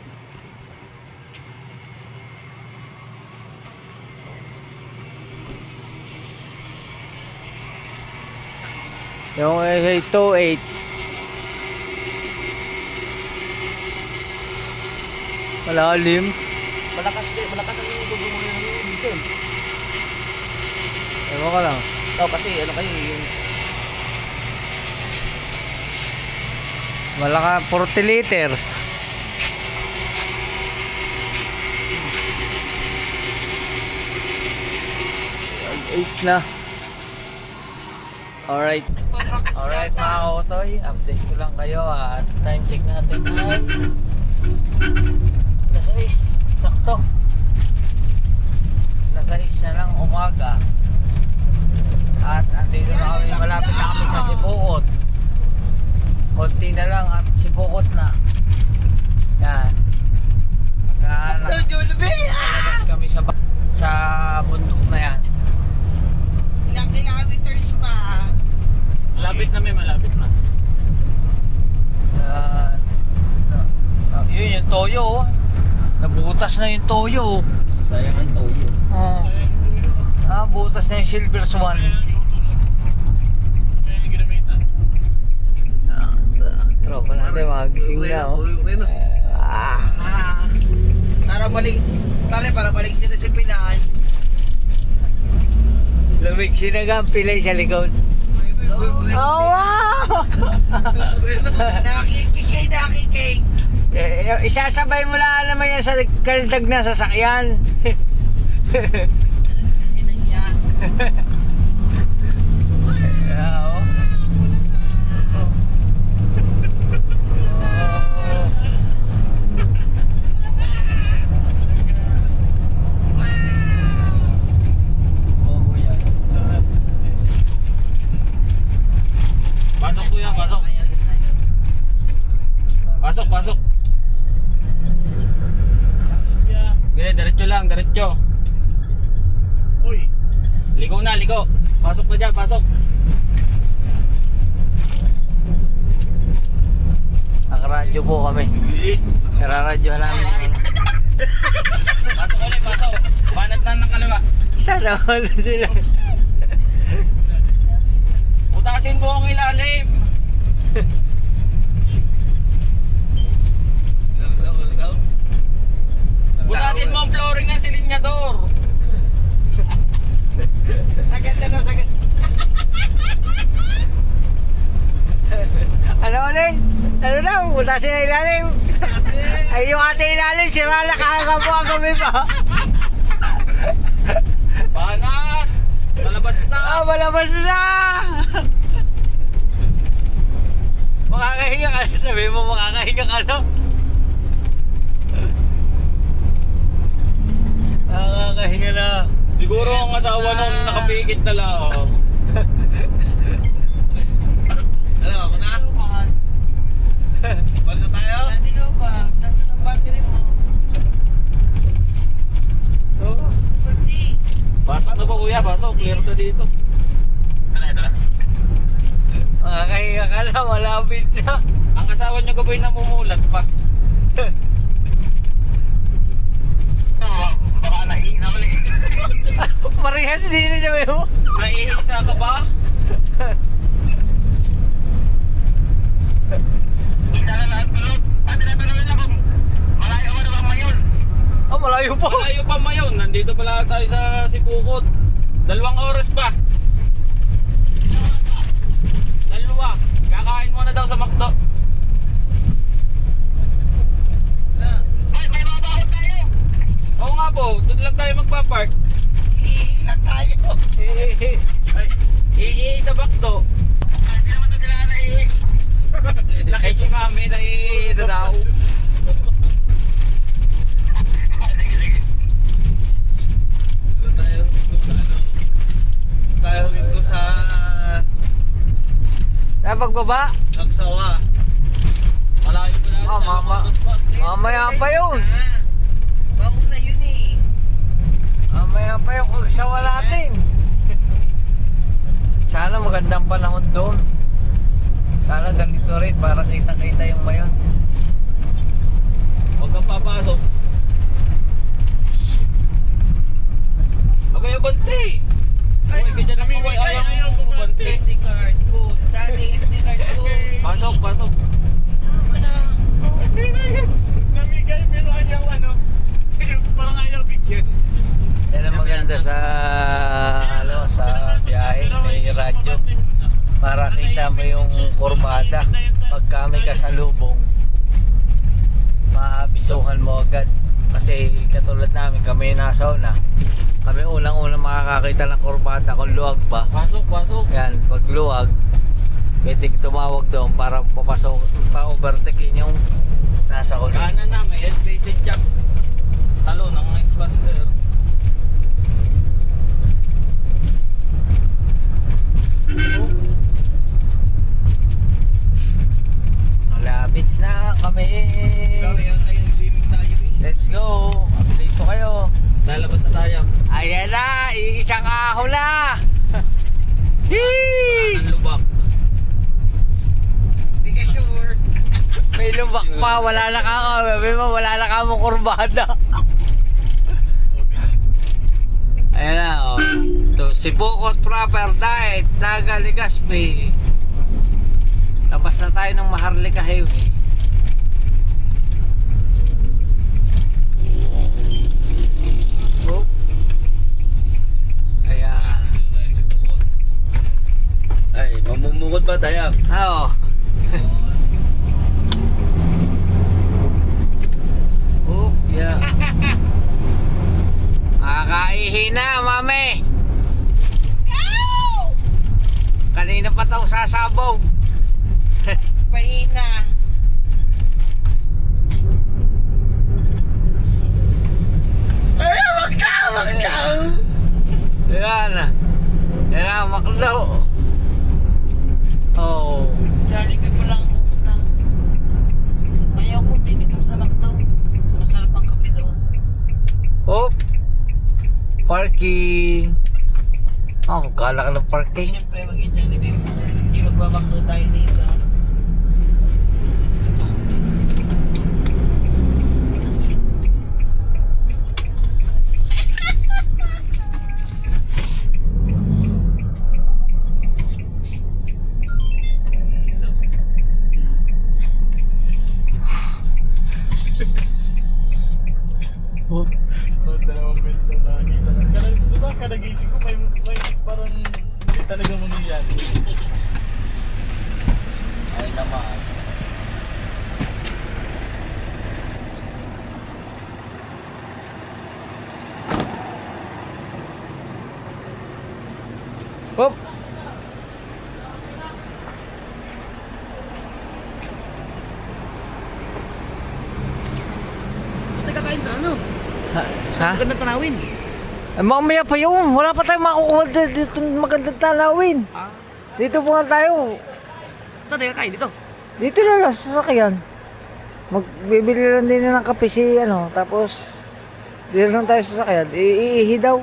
Yung SA28. Malalim.
Malakas ang dugo mo yung diesel.
Ewan ko lang.
Ito kasi ano kayo yung
Malaka 40 liters. Eight na. Alright. Alright mga Otoy, update ko lang kayo at time check natin ay nasa 6, sakto. Nasa 6 na lang umaga. At andito na kami, malapit na kami sa Sibukot. Konti na lang at Sibukot na. Yan. Naglalabas kami sa bundok na yan.
Ilang kilometers pa.
Malapit na, may malapit na.
Yun yung toyo oh. Nabutas na yung toyo oh.
Sayang ang toyo.
Butas na yung silver swan. Tropa natin mga gising na oh.
Para balik sila sa Pinay.
Lamig sinagang pilay sa likod. Oh wow!
Nakikik.
Isasabay mo lang naman yan sa kaldag na sasakyan.
Inang yan.
Yeah, oh.
Pasok kuya, pasok. Pasok. Okay, diretso lang, diretso.
Uy!
Ligo na, ligo. Pasok na dyan, pasok.
Nakaradyo po kami. Nararadyo namin.
Pasok ulit, pasok. Banat na ng kaliwa.
Nawala sila.
Butasin mo ang ilalim. Butasin mo ang flooring ng silinyador.
Sagad na sagad.
Ano ulit? Ano daw? Butasin na ilalim. Ay yung ating ilalim, sira na kakagawa kami pa.
Banat! Malabas na!
Malabas na! Makakahinga ka na, sabi mo makakahinga ka na. Makakahinga na.
Siguro ang asawa nung nakapigit na lang. Oh.
Ano, ako na? Balik na tayo?
Dati lo ba? Nasaan ang battery mo? Pati.
Pasok na po kuya, pasok. Clear na dito.
Makakahinga ka na, malapit na.
Ang asawa niyo gaboy namumulat pa.
Parehas din na sabi mo.
Naiisa ka ba?
Malayo po.
Malayo pa mayon. Nandito pala tayo sa Sibukot. 2 oras pa. 2. Kakain mo na daw sa McDo. Oo nga po. Doon lang tayo magpapark.
Iilang tayo.
Sa McDo. Laki si mami na iisa daw.
Tayo rito sa
Napagbaba.
Nagsawa.
Malayo pa natin.
Mamaya pa yun.
Baong na yun eh.
Mamaya pa yung kagsawa natin. Sana magandang panahon doon. Sana ganito rin para kita-kita yung mayon.
Huwag kang papasok. Abay, abante! Ay, ganyan ang kaway. Ayaw mo abante.
Safety card po. Dati
mo yung kurbada. Pagka may kasalubong, mabisuhan mo agad. Kasi katulad namin, kami yung nasa una. Kami unang-unang makakakita ng kurbada kung luwag pa.
Pasok.
Yan, pag luwag, pwedeng tumawag doon para papasok, pa-overtakein yung nasa huli.
Kanan na, may elevated jump. Talo ng expander.
Malapit na kami.
Swimming tayo.
Let's go. Update ko kayo.
Lalabas na tayo.
Ayan na, isang ahon na. Hee!
Ang lubak. Hindi ka sure.
May lumbak pa, wala na ka, wala na ka mong kurbada. Ayan na, oh. Ito, si Bukot Proper Diet, Naga Legazpi. Labas na tayo ng Maharlika Highway. Oh. Ayan.
Ay, mamumukod ba tayo?
Oo. Oh, yeah. Makakaihi na, mami. Kanina pa tayo sasabog.
Pahina.
Ay, wag ka!
Yan na. Yan na, maklo. Oh.
Jollibee pa lang utang. Ayaw ko din ito sa McDo. Masarap ang kape doon.
Oh. Parking. Oh, kala ka ng parking.
Siyempre, mag-Jollibee mo. Hindi magbamakdo tayo dito.
Oh.
Dalawang beses na nakakita na. Kaya saan ka nagising ko, may parang hindi talaga mo yan. Ay naman.
Hop.
Ito kakain sa ano?
Sa?
Magandang tanawin.
Mamaya pa yun. Wala pa tayong makukuha dito magandang tanawin. Dito po nga tayo.
Saan tayo kakain dito?
Dito na lang sa sasakyan. Magbibili lang din ng kape si ano. Tapos, dito lang tayo sa sasakyan. Iihi daw.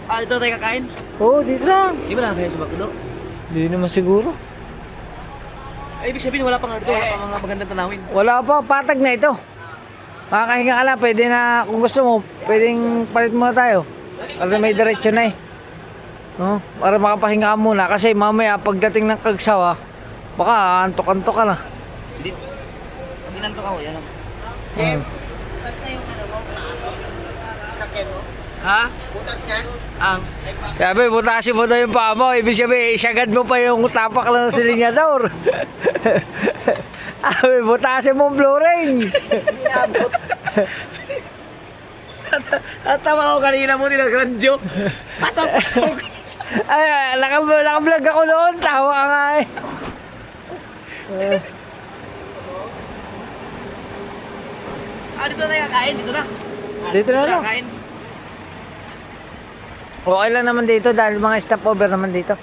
Ah, dito tayo kakain?
Oo, dito lang.
Di ba lang kayo sa McDo?
Hindi naman siguro.
Ay, ibig sabihin wala pang dito, wala pang mga magandang tanawin.
Wala pa, patag na ito. Makakahinga ka na, pwede na, kung gusto mo, pwedeng palit muna tayo. Para may diretso na eh. No? Para makapahinga ka muna. Kasi mamaya, pagdating ng Kagsawa, baka antok-antok ka na.
Hindi. Ginanto ka mo, yan o.
Butas na yung ano mo, sakyan mo.
Ha?
Butas na.
Ang?
Sabi, butasin mo daw yung paa mo. Ibig sabihin, isagad mo pa yung tapak lang ng silinyador. Sabi, butasin mo ang Blu-ray.
Hindi naabot.
Tatawa ko kanina mo, tinagradyo. Pasok!
Ay, naka-vlog ako noon. Tawa ka nga eh.
Ah, dito na tayo kakain, dito na.
Dito na lang.
Kakain.
Okay lang naman dito dahil mga stopover naman dito.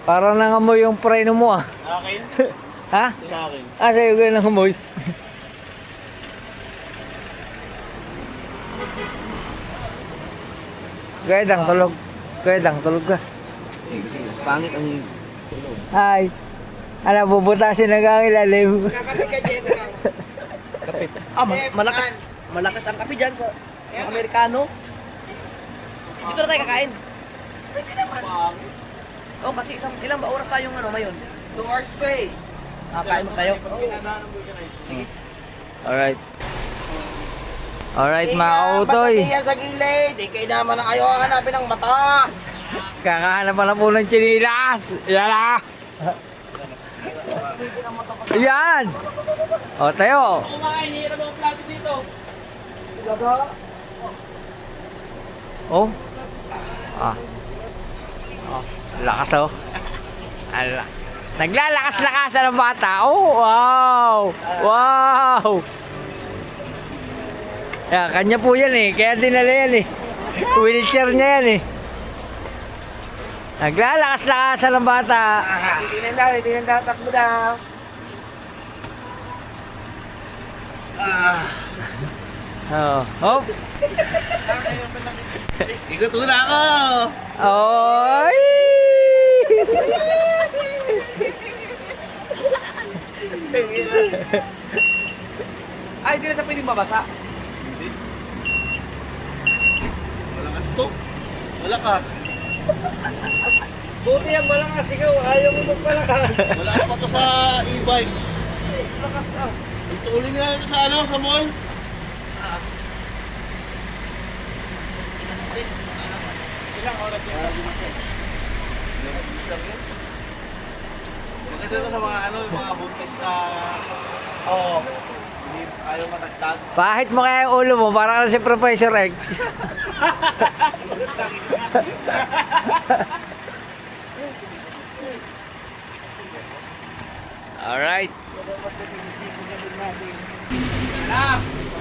Para nangamoy yung preno mo ah.
Akin?
Ha?
Sa akin.
Ah, sa'yo ko yung nangamoy. Gayadang tulog. Gayadang tulog ka.
Pangit ang...
Ay. Ano, bubutasin na ang ilalim.
Kakape ka, Jessica.
Kape. Ah, malakas. Malakas ang kape dyan sa mga Amerikano. Dito na tayo kakain.
Pwede naman.
Oh, kasi ilang ba oras tayong ano ngayon?
2 hours pa eh.
Ah, kain mo tayo. Sige.
Alright. Alright
Iya,
mga kautoy.
patabi yan sa gilid. Di kayo naman ang ayaw hanapin ng mata.
Kakahanap pa na po ng chinilas. Yan na. Yan. O, tayo.
Kumain, hirap ang plato dito.
Oh. Ah. Oh, lakas oh. Ala. Naglalakas-lakasan ng bata. Oh, wow. Wow. Yeah, kanya po yan eh. Kaya dinala yan eh. Wheelchair niya yan eh. Naglalakas-lakasan ng bata.
Hindi na takbo daw.
Oh. Oh.
Ikot una ako!
Oy!
Ay, hindi na siya pwedeng babasa.
Malakas to. Malakas.
Buti yan, malakas ikaw. Ayaw mo magpalakas.
Malakas pa to sa e-bike.
Malakas ka.
Itulin nga nito sa ano, sa mall. Maganda to sa mga ano, yung mga buntis na hindi ayaw matagtag.
Pahit mo kaya yung ulo mo, para ka si Professor X. Alright.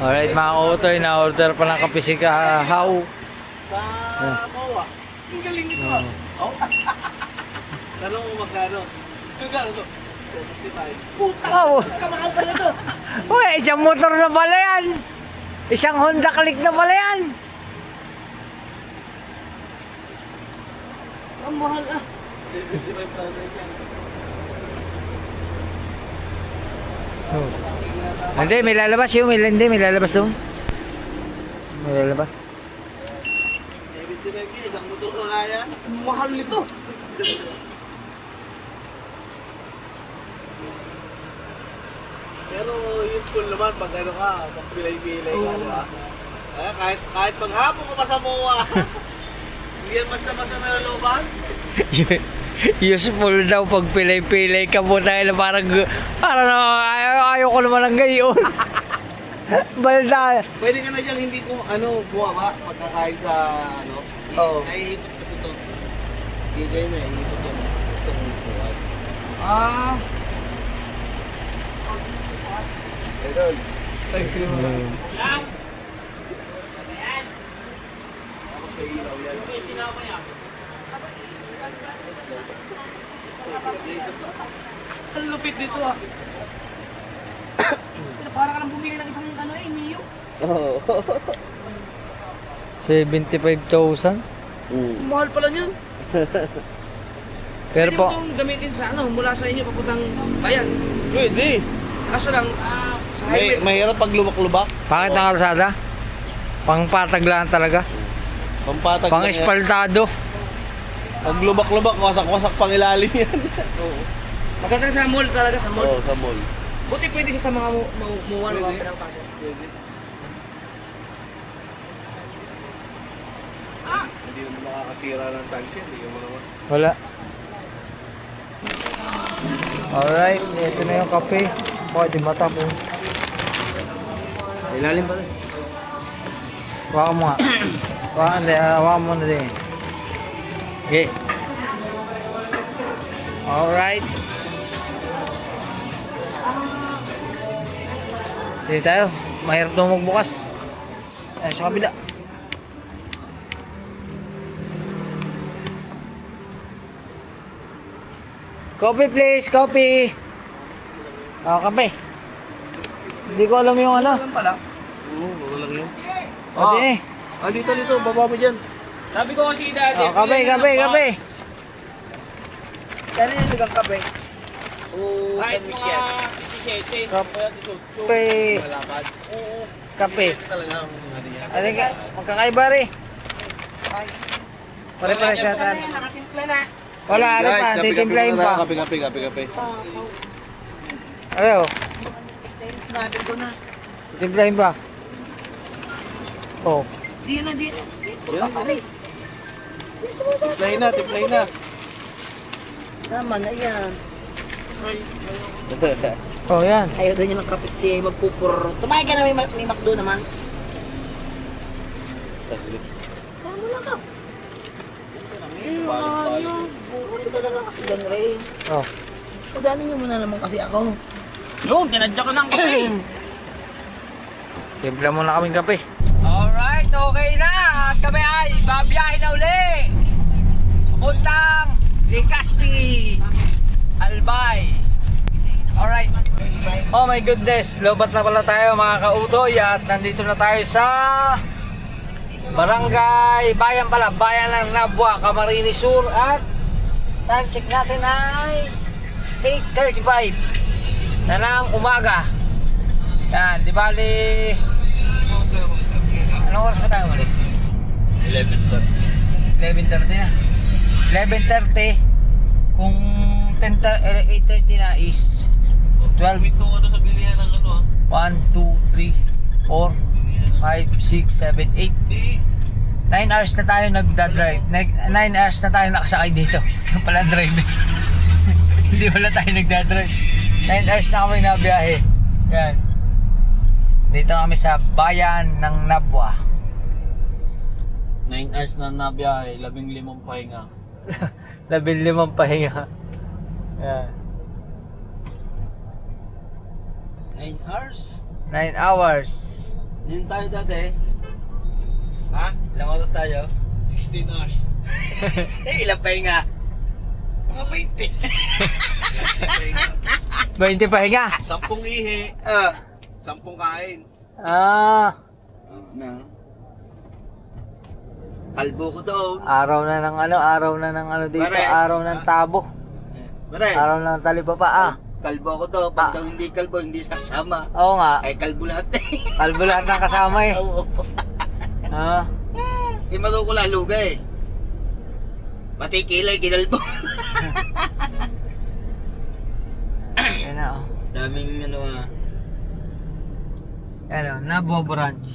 Alright mga kautoy, na-order pa ng kape si Kahaw.
Sa MOA.
Ang galing nito.
Oh. Tanong mo magkano?
Magkano to?
75.
Puta!
Oh,
Kamahal pala to.
uy, isang motor na pala yan. Isang Honda Click na pala yan.
Ang mahal ah.
75,000 yan.
Oh. Hindi, may lalabas yun. Hindi, may lalabas doon. May lalabas.
75 yan, isang motor na kaya.
Ang mahal nito.
Pero useful naman pag ano ka, pag pilay-pilay ka, di ba? Kahit maghapon ka pa sa MOA. Hindi yan basta-basta nalaloban.
Useful daw pag pilay-pilay ka mo dahil parang ayaw ko naman ng gayon. Balda.
Pwede ka na dyan hindi ko bumaba pagkakain sa ano.
Oo.
Naiikot ko ito. Gigay mo iikot yung itong buwan.
Ah.
Idol.
Ang lupit dito ah. Parang ka lang bumili ng isang Mio.
Oo.
75,000.
Mahal pala niyan.
Pero
Pwede
po,
mo itong gamitin sa mula sa inyo papuntang bayan.
Pwede.
Kaso lang, sa highway.
Mahirap pag lubak-lubak.
pangit ang kalsada. Pangpatag lang talaga.
Pampatag
Pang
lang yan.
espaldado.
Pag lubak-lubak, wasak-wasak pang ilalim yan.
Oo. Maganda sa mall talaga, sa mall.
Oo, sa mall.
Buti pwede siya sa mga muwan o
Pwede.
pinangpasok.
Pwede. Hindi mo makakasira ng taxi, hindi mo naman.
Wala. Alright, ito na yung kape. Pwede mata po.
Ilalim pa rin.
Waka mo nga. Waka mo na din. Okay. Alright. Sige tayo. Mahirap daw magbukas. Ayan sa kabila. Coffee please, coffee. Kape. Hindi ko alam yung ano.
Alam pala.
Oo, lang yun.
O, din eh.
Dito, baba mo dyan.
Sabi ko kasi dati.
Kape.
Kaya yung ligang kape. Oo,
Kahit
sandwich
mga
yan.
17.
Kape. Kape.
Talaga ang ano yan.
Ano ka? Magkakaiba rin. Pare-pare siya tayo.
Nakatimpla na.
Wala, ano pa, titimplahin pa.
Kape.
Ano?
Sinabi ko na.
Titimplahin pa. Oh.
Di na.
Tiplay na, tiplay na.
Tama na yan.
Oh, yan.
Ayaw daw niya ng kapit siya magpupur. Tumahay ka na may McDo naman. Tama lang ka. Buti ka na lang kasi dyan, Ray.
Oh.
Pagdanin niyo muna naman kasi ako.
Yun, tinadya ko ng kape.
Timpla muna kaming kape. Alright, okay na. At kami ay babiyahin na uli. Puntang Legazpi, Albay. Alright. Oh my goodness, lobat na pala tayo mga kautoy at nandito na tayo sa Barangay Bayan pala, Bayan ng Nabwa, Camarines Sur at time check natin ay 8:35 na ng umaga. Yan, di bali anong oras pa tayo umalis? 11:30 na. 11:30 kung 8:30 na is 12.
Ito ano sa bilihan ng ano
1, 2, 3, 4, 5, 6, 7, 8 9 hours na tayo nagda-drive. 9 hours na tayo nakasakay dito. Yung pala driver. Hindi pala tayo nagda-drive. 9 hours na kami nabiyahe. Yan. Dito kami sa Bayan ng Nabwa.
9 hours na nabiyahe, 15 pahinga.
15 pahinga. Yan.
9 hours?
9 hours.
Yun tayo dati.
Ha?
Ilang oras tayo?
16 hours.
Ilang pahinga? Mga
20 pahinga.
10 ihi, 10 kain.
Ah,
Na. Kalbo ko doon.
araw na ng ano dito,
Pare.
araw ng tabo.
Mare,
Araw ng talipapa ah.
Kalbo ko doon. Pag daw hindi kalbo, hindi sasama.
Oo nga,
Ay kalbo lahat eh.
kalbo lahat ng kasama eh.
Oo.
Ah,
Imalo ko laluga eh. Pati kilay, kinalbo.
yan na oh.
Daming ano
Yan oh, Nabwa branch.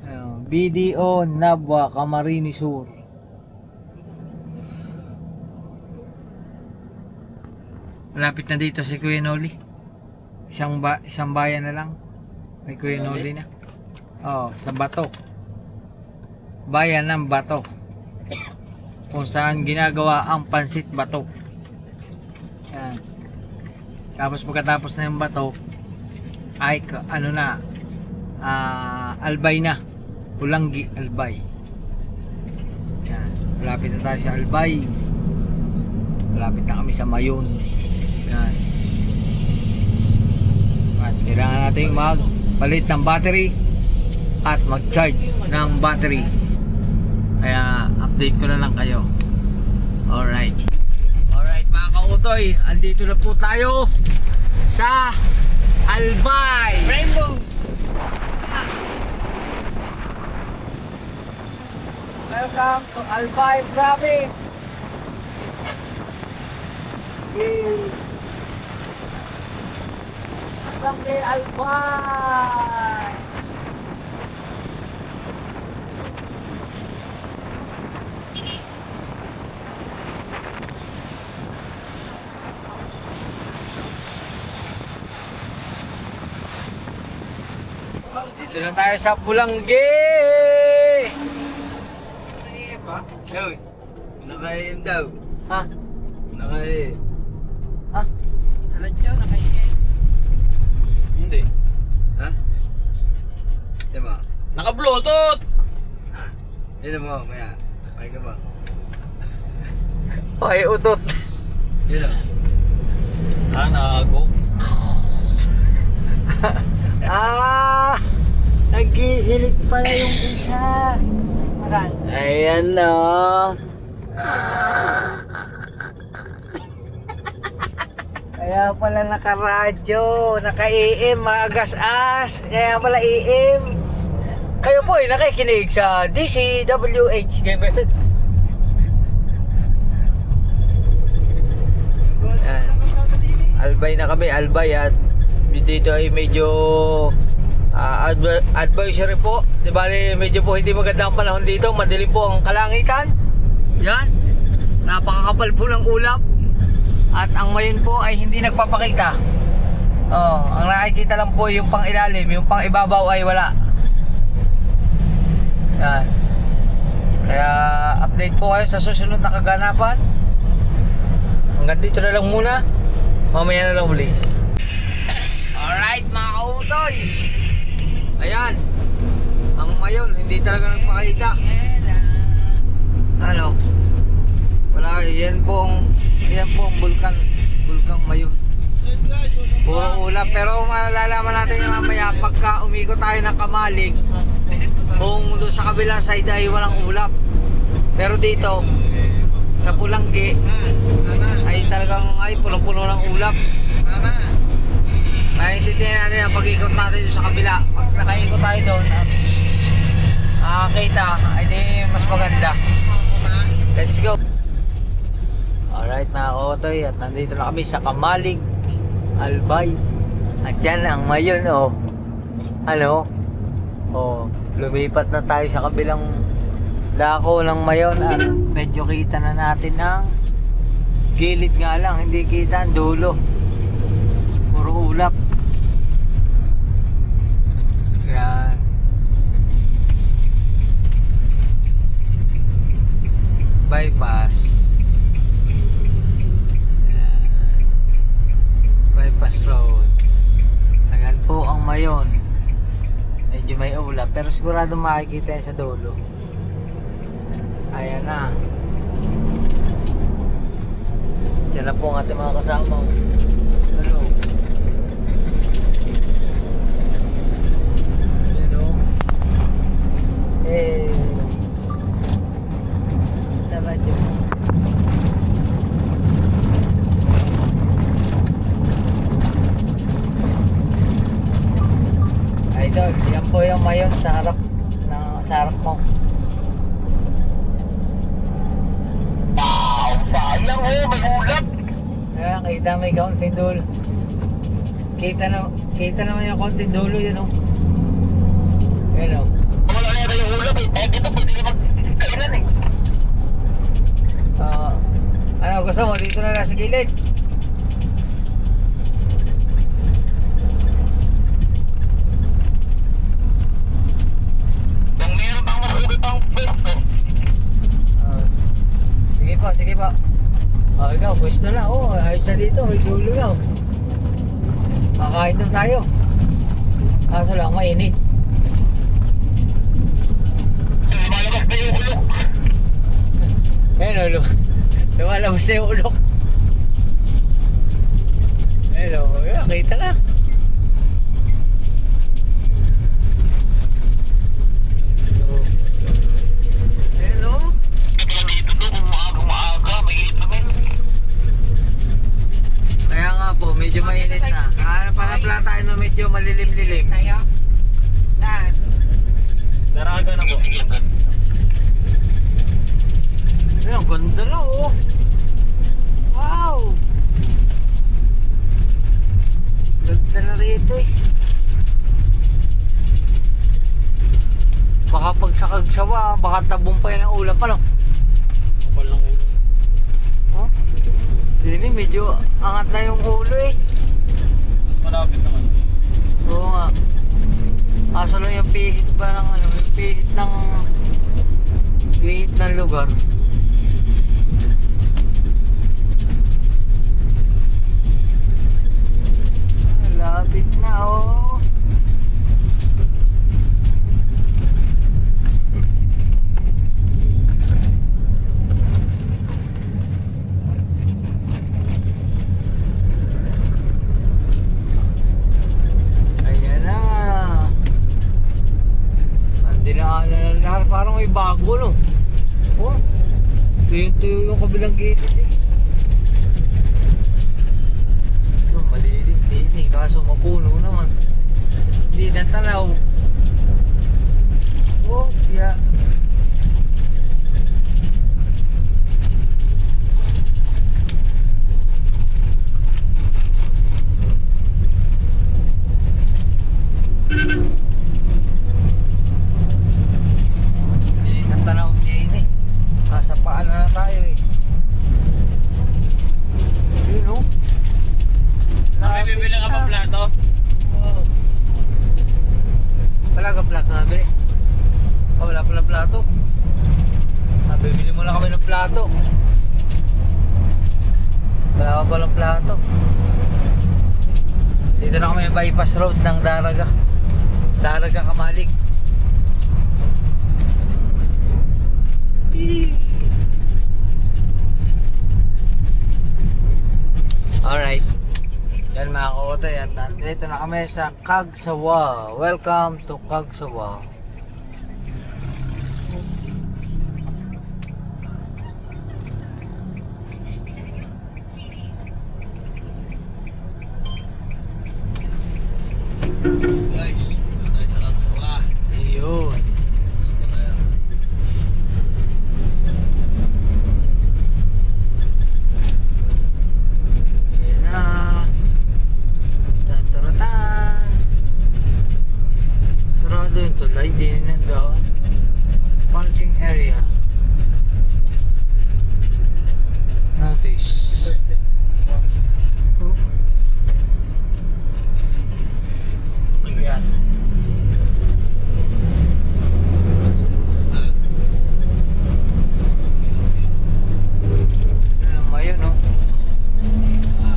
Ano, BDO Nabwa, Camarines Sur. Malapit na dito si Kuya Noli. Isang bayan na lang. May Kuya Noli na. Oh, sa Bato. Bayan ng Bato. Kung saan ginagawa ang pansit bato. Yan. Tapos pagkatapos na yung bato, ay ano na, Albay na. Pulanggi, Albay. Yan. Malapit na tayo sa Albay. Malapit na kami sa Mayon. Yan. At kailangan natin magpalit ng battery at mag-charge ng battery. Kaya update ko na lang kayo. Alright. Alright mga kautoy, andito na po tayo sa Albay.
Rainbow!
Welcome to Albay Province. Welcome to Albay. Dito na tayo sa Pulanggi.
Nakaim pa? Yoy! Nakaim daw.
Ha?
Nakaim.
Ha?
Taladyo, nakaim.
Hindi.
Ha? Diba?
Naka-bluetooth!
Yun mo, maya. Ay ka ba?
Okay, utot.
Yun lang.
Nago.
Ah! Naghihilig pala yung isa. Maran.
Ayan no.
Kaya pala naka-radyo, naka-AM, maagas-as. Kaya pala AM. Kayo po ay nakikinig sa DCWH. Yan. Albay na kami, Albay at dito ay medyo Advisory po. Di bali, medyo po hindi maganda ang panahon dito. Madilim po ang kalangitan. Yan. Napakakapal po ng ulap. At ang mayon po ay hindi nagpapakita. Ang nakikita lang po yung pang ilalim. Yung pang ibabaw ay wala. Yan. Kaya update po kayo sa susunod na kaganapan. Hanggang dito na lang muna. Mamaya na lang uli. Alright mga kautoy. Ayan. Ang mayon hindi talaga nagpakita. Ano? Wala. Yan po ang bulkan. Bulkang mayon. Puro ulap. Pero malalaman natin yung mamaya pagka umikot tayo ng Kamalig. Kung doon sa kabilang side ay walang ulap. Pero dito sa Pulanggi ay talagang punong-puno ng ulap. Maintindihan natin ang pag-ikot natin doon sa kabila. Pag nakaikot tayo doon at nakakita ay di mas maganda. Let's go. Alright mga kautoy, at nandito na kami sa Kamalig Albay. At yan ang mayon lumipat na tayo sa kabilang dako ng mayon at medyo kita na natin ang gilid nga lang, hindi kita ang dulo. Puro ulap. Yan. Bypass. Yan. Bypass road. Ayan po ang mayon. Medyo may ulap pero sigurado makikita yan sa dulo. Ayan na. Diyan na po ang ating mga kasama. Hello. Hello. Sa radyo. Idol, yan po yung mayon sa harap mo.
Sayang may ulap.
Ayan, kita may kaunting dulo. Kita naman yung kaunting dulo yun Ayan
Wala na yung ulap dito pwede magkainan
Ano gusto mo? Dito na lang sa gilid.
Kung meron bang masukit pang pwesto.
Sige po. Ikaw, pwesto na. Ayos na dito. May dulo na. Makain doon tayo. Kaso lang, mainit.
Lumalabas na yung ulok.
Ayun, lumalabas na yung ulok. Ayun, kita na. Kaya nga po, medyo mainit na. Hanap lang tayo na medyo malilim-lilim.
Tayo? Saan?
Daraga na po.
Ayun, ang ganda na Wow! Ganda na rito Baka pag sa Kagsawa, baka tabong pa yan ang ulap
Kapal ng ulo.
Hindi, medyo angat na yung ulo
Mas malapit naman.
Oo nga. Kaso lang yung pihit ba ng yung pihit ng lugar. Lapit na Ayan na. Ang dinaanan ng lahat, parang may bago tuyo yung kabilang gilid malilim din kaso mapuno naman. Hindi natanaw. Yeah. Nasa paan na tayo eh. Yun oh.
May bibili ka pa plato?
Wala ka plato nabi. Oh, wala pala plato. Bibili mo na kami ng plato. Wala ka palang plato. Dito na kami bypass road ng Daraga. Daraga Kamalig. Alright. Yan mga kaotoy. At dito na kami sa Cagsawa. Welcome to Cagsawa.
Guys, dito tayo sa Kapsawa.
Ayun.
Pasok na tayo.
Ayan na. Tataratan. Sarado yung tulay. Di na doon. Parking area. Notice. Ayan. Alam mo yun, no?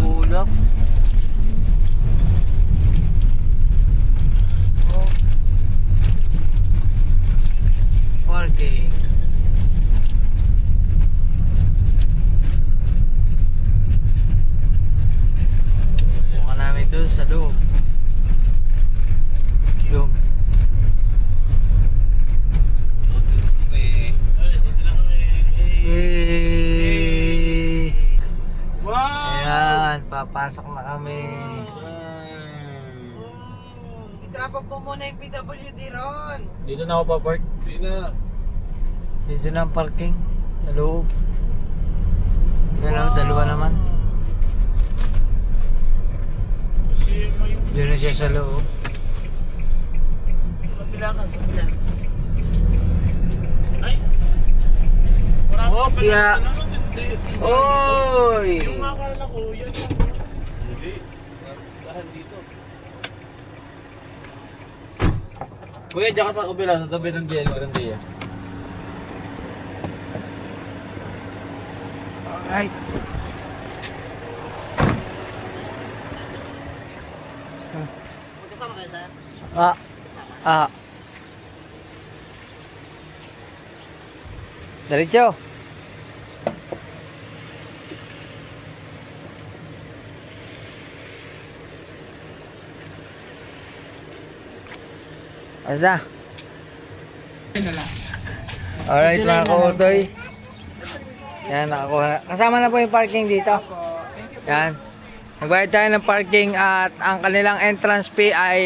Ulap. Oh. Parking. Buka namin dun sa loob. Yung
Dito na kami.
Wow!
ayan, papasok na kami.
I-drop off mo muna yung PWD ron.
Dito na ako pa-park.
Hindi na.
Dito na ang parking. Sa loob. Dalawa naman.
Kasi may
Doon na siya sa loob.
kabila ka, kabila. Ay! Wala
Oh, piya.
Oy!
Yung akala ko, yan lang.
Hindi. Dahan dito.
Kuya, dyan ka sa kabila, sa tabi ng GL Grandia.
Alright.
Magkasama kayo sir?
Ah. Diretso. Ayos na. Alright mga kautoy. Yan, nakakuha na. Kasama na po yung parking dito. Yan. Nagbayad tayo ng parking at ang kanilang entrance fee ay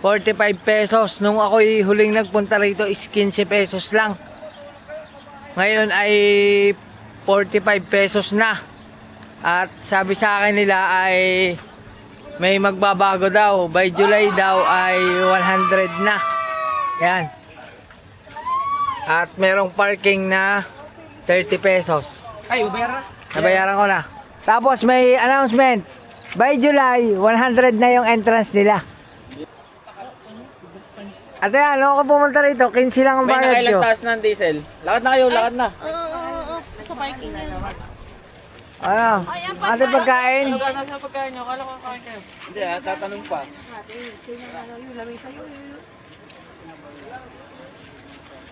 45 pesos. Nung ako'y huling nagpunta rito is 15 pesos lang. Ngayon ay 45 pesos na. At sabi sa akin nila ay may magbabago daw. By July daw ay 100 na. Yan. At merong parking na 30 pesos.
Ay, ubera.
Nabayaran ko na. Tapos may announcement. By July, 100 na yung entrance nila. At yan, ano ka pumunta rito? 15 lang ang
May
bayad
nakailang
nyo.
taas ng diesel. Lakad na kayo, lakad na.
Sa parking na naman.
Ano? Ate pagkain?
Ano sa pagkain nyo? Kala ko kakain kayo.
Hindi ah, tatanong pa.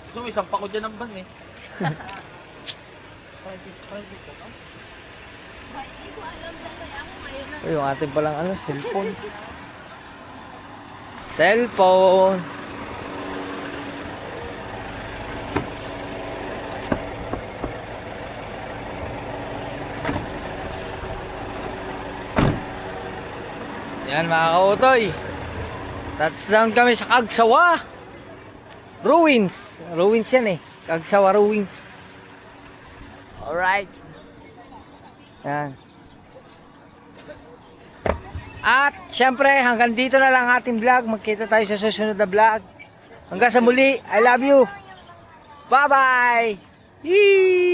Gusto mo isang pako dyan ng ban eh.
Uy, yung ating palang ano, cellphone. Cellphone. Yan mga kautoy. Touchdown kami sa Cagsawa. Ruins. Ruins yan eh. Cagsawa Ruins. Alright. Yan. At syempre hanggang dito na lang ating vlog. Magkita tayo sa susunod na vlog. Hanggang sa muli. I love you. Bye bye. Yee!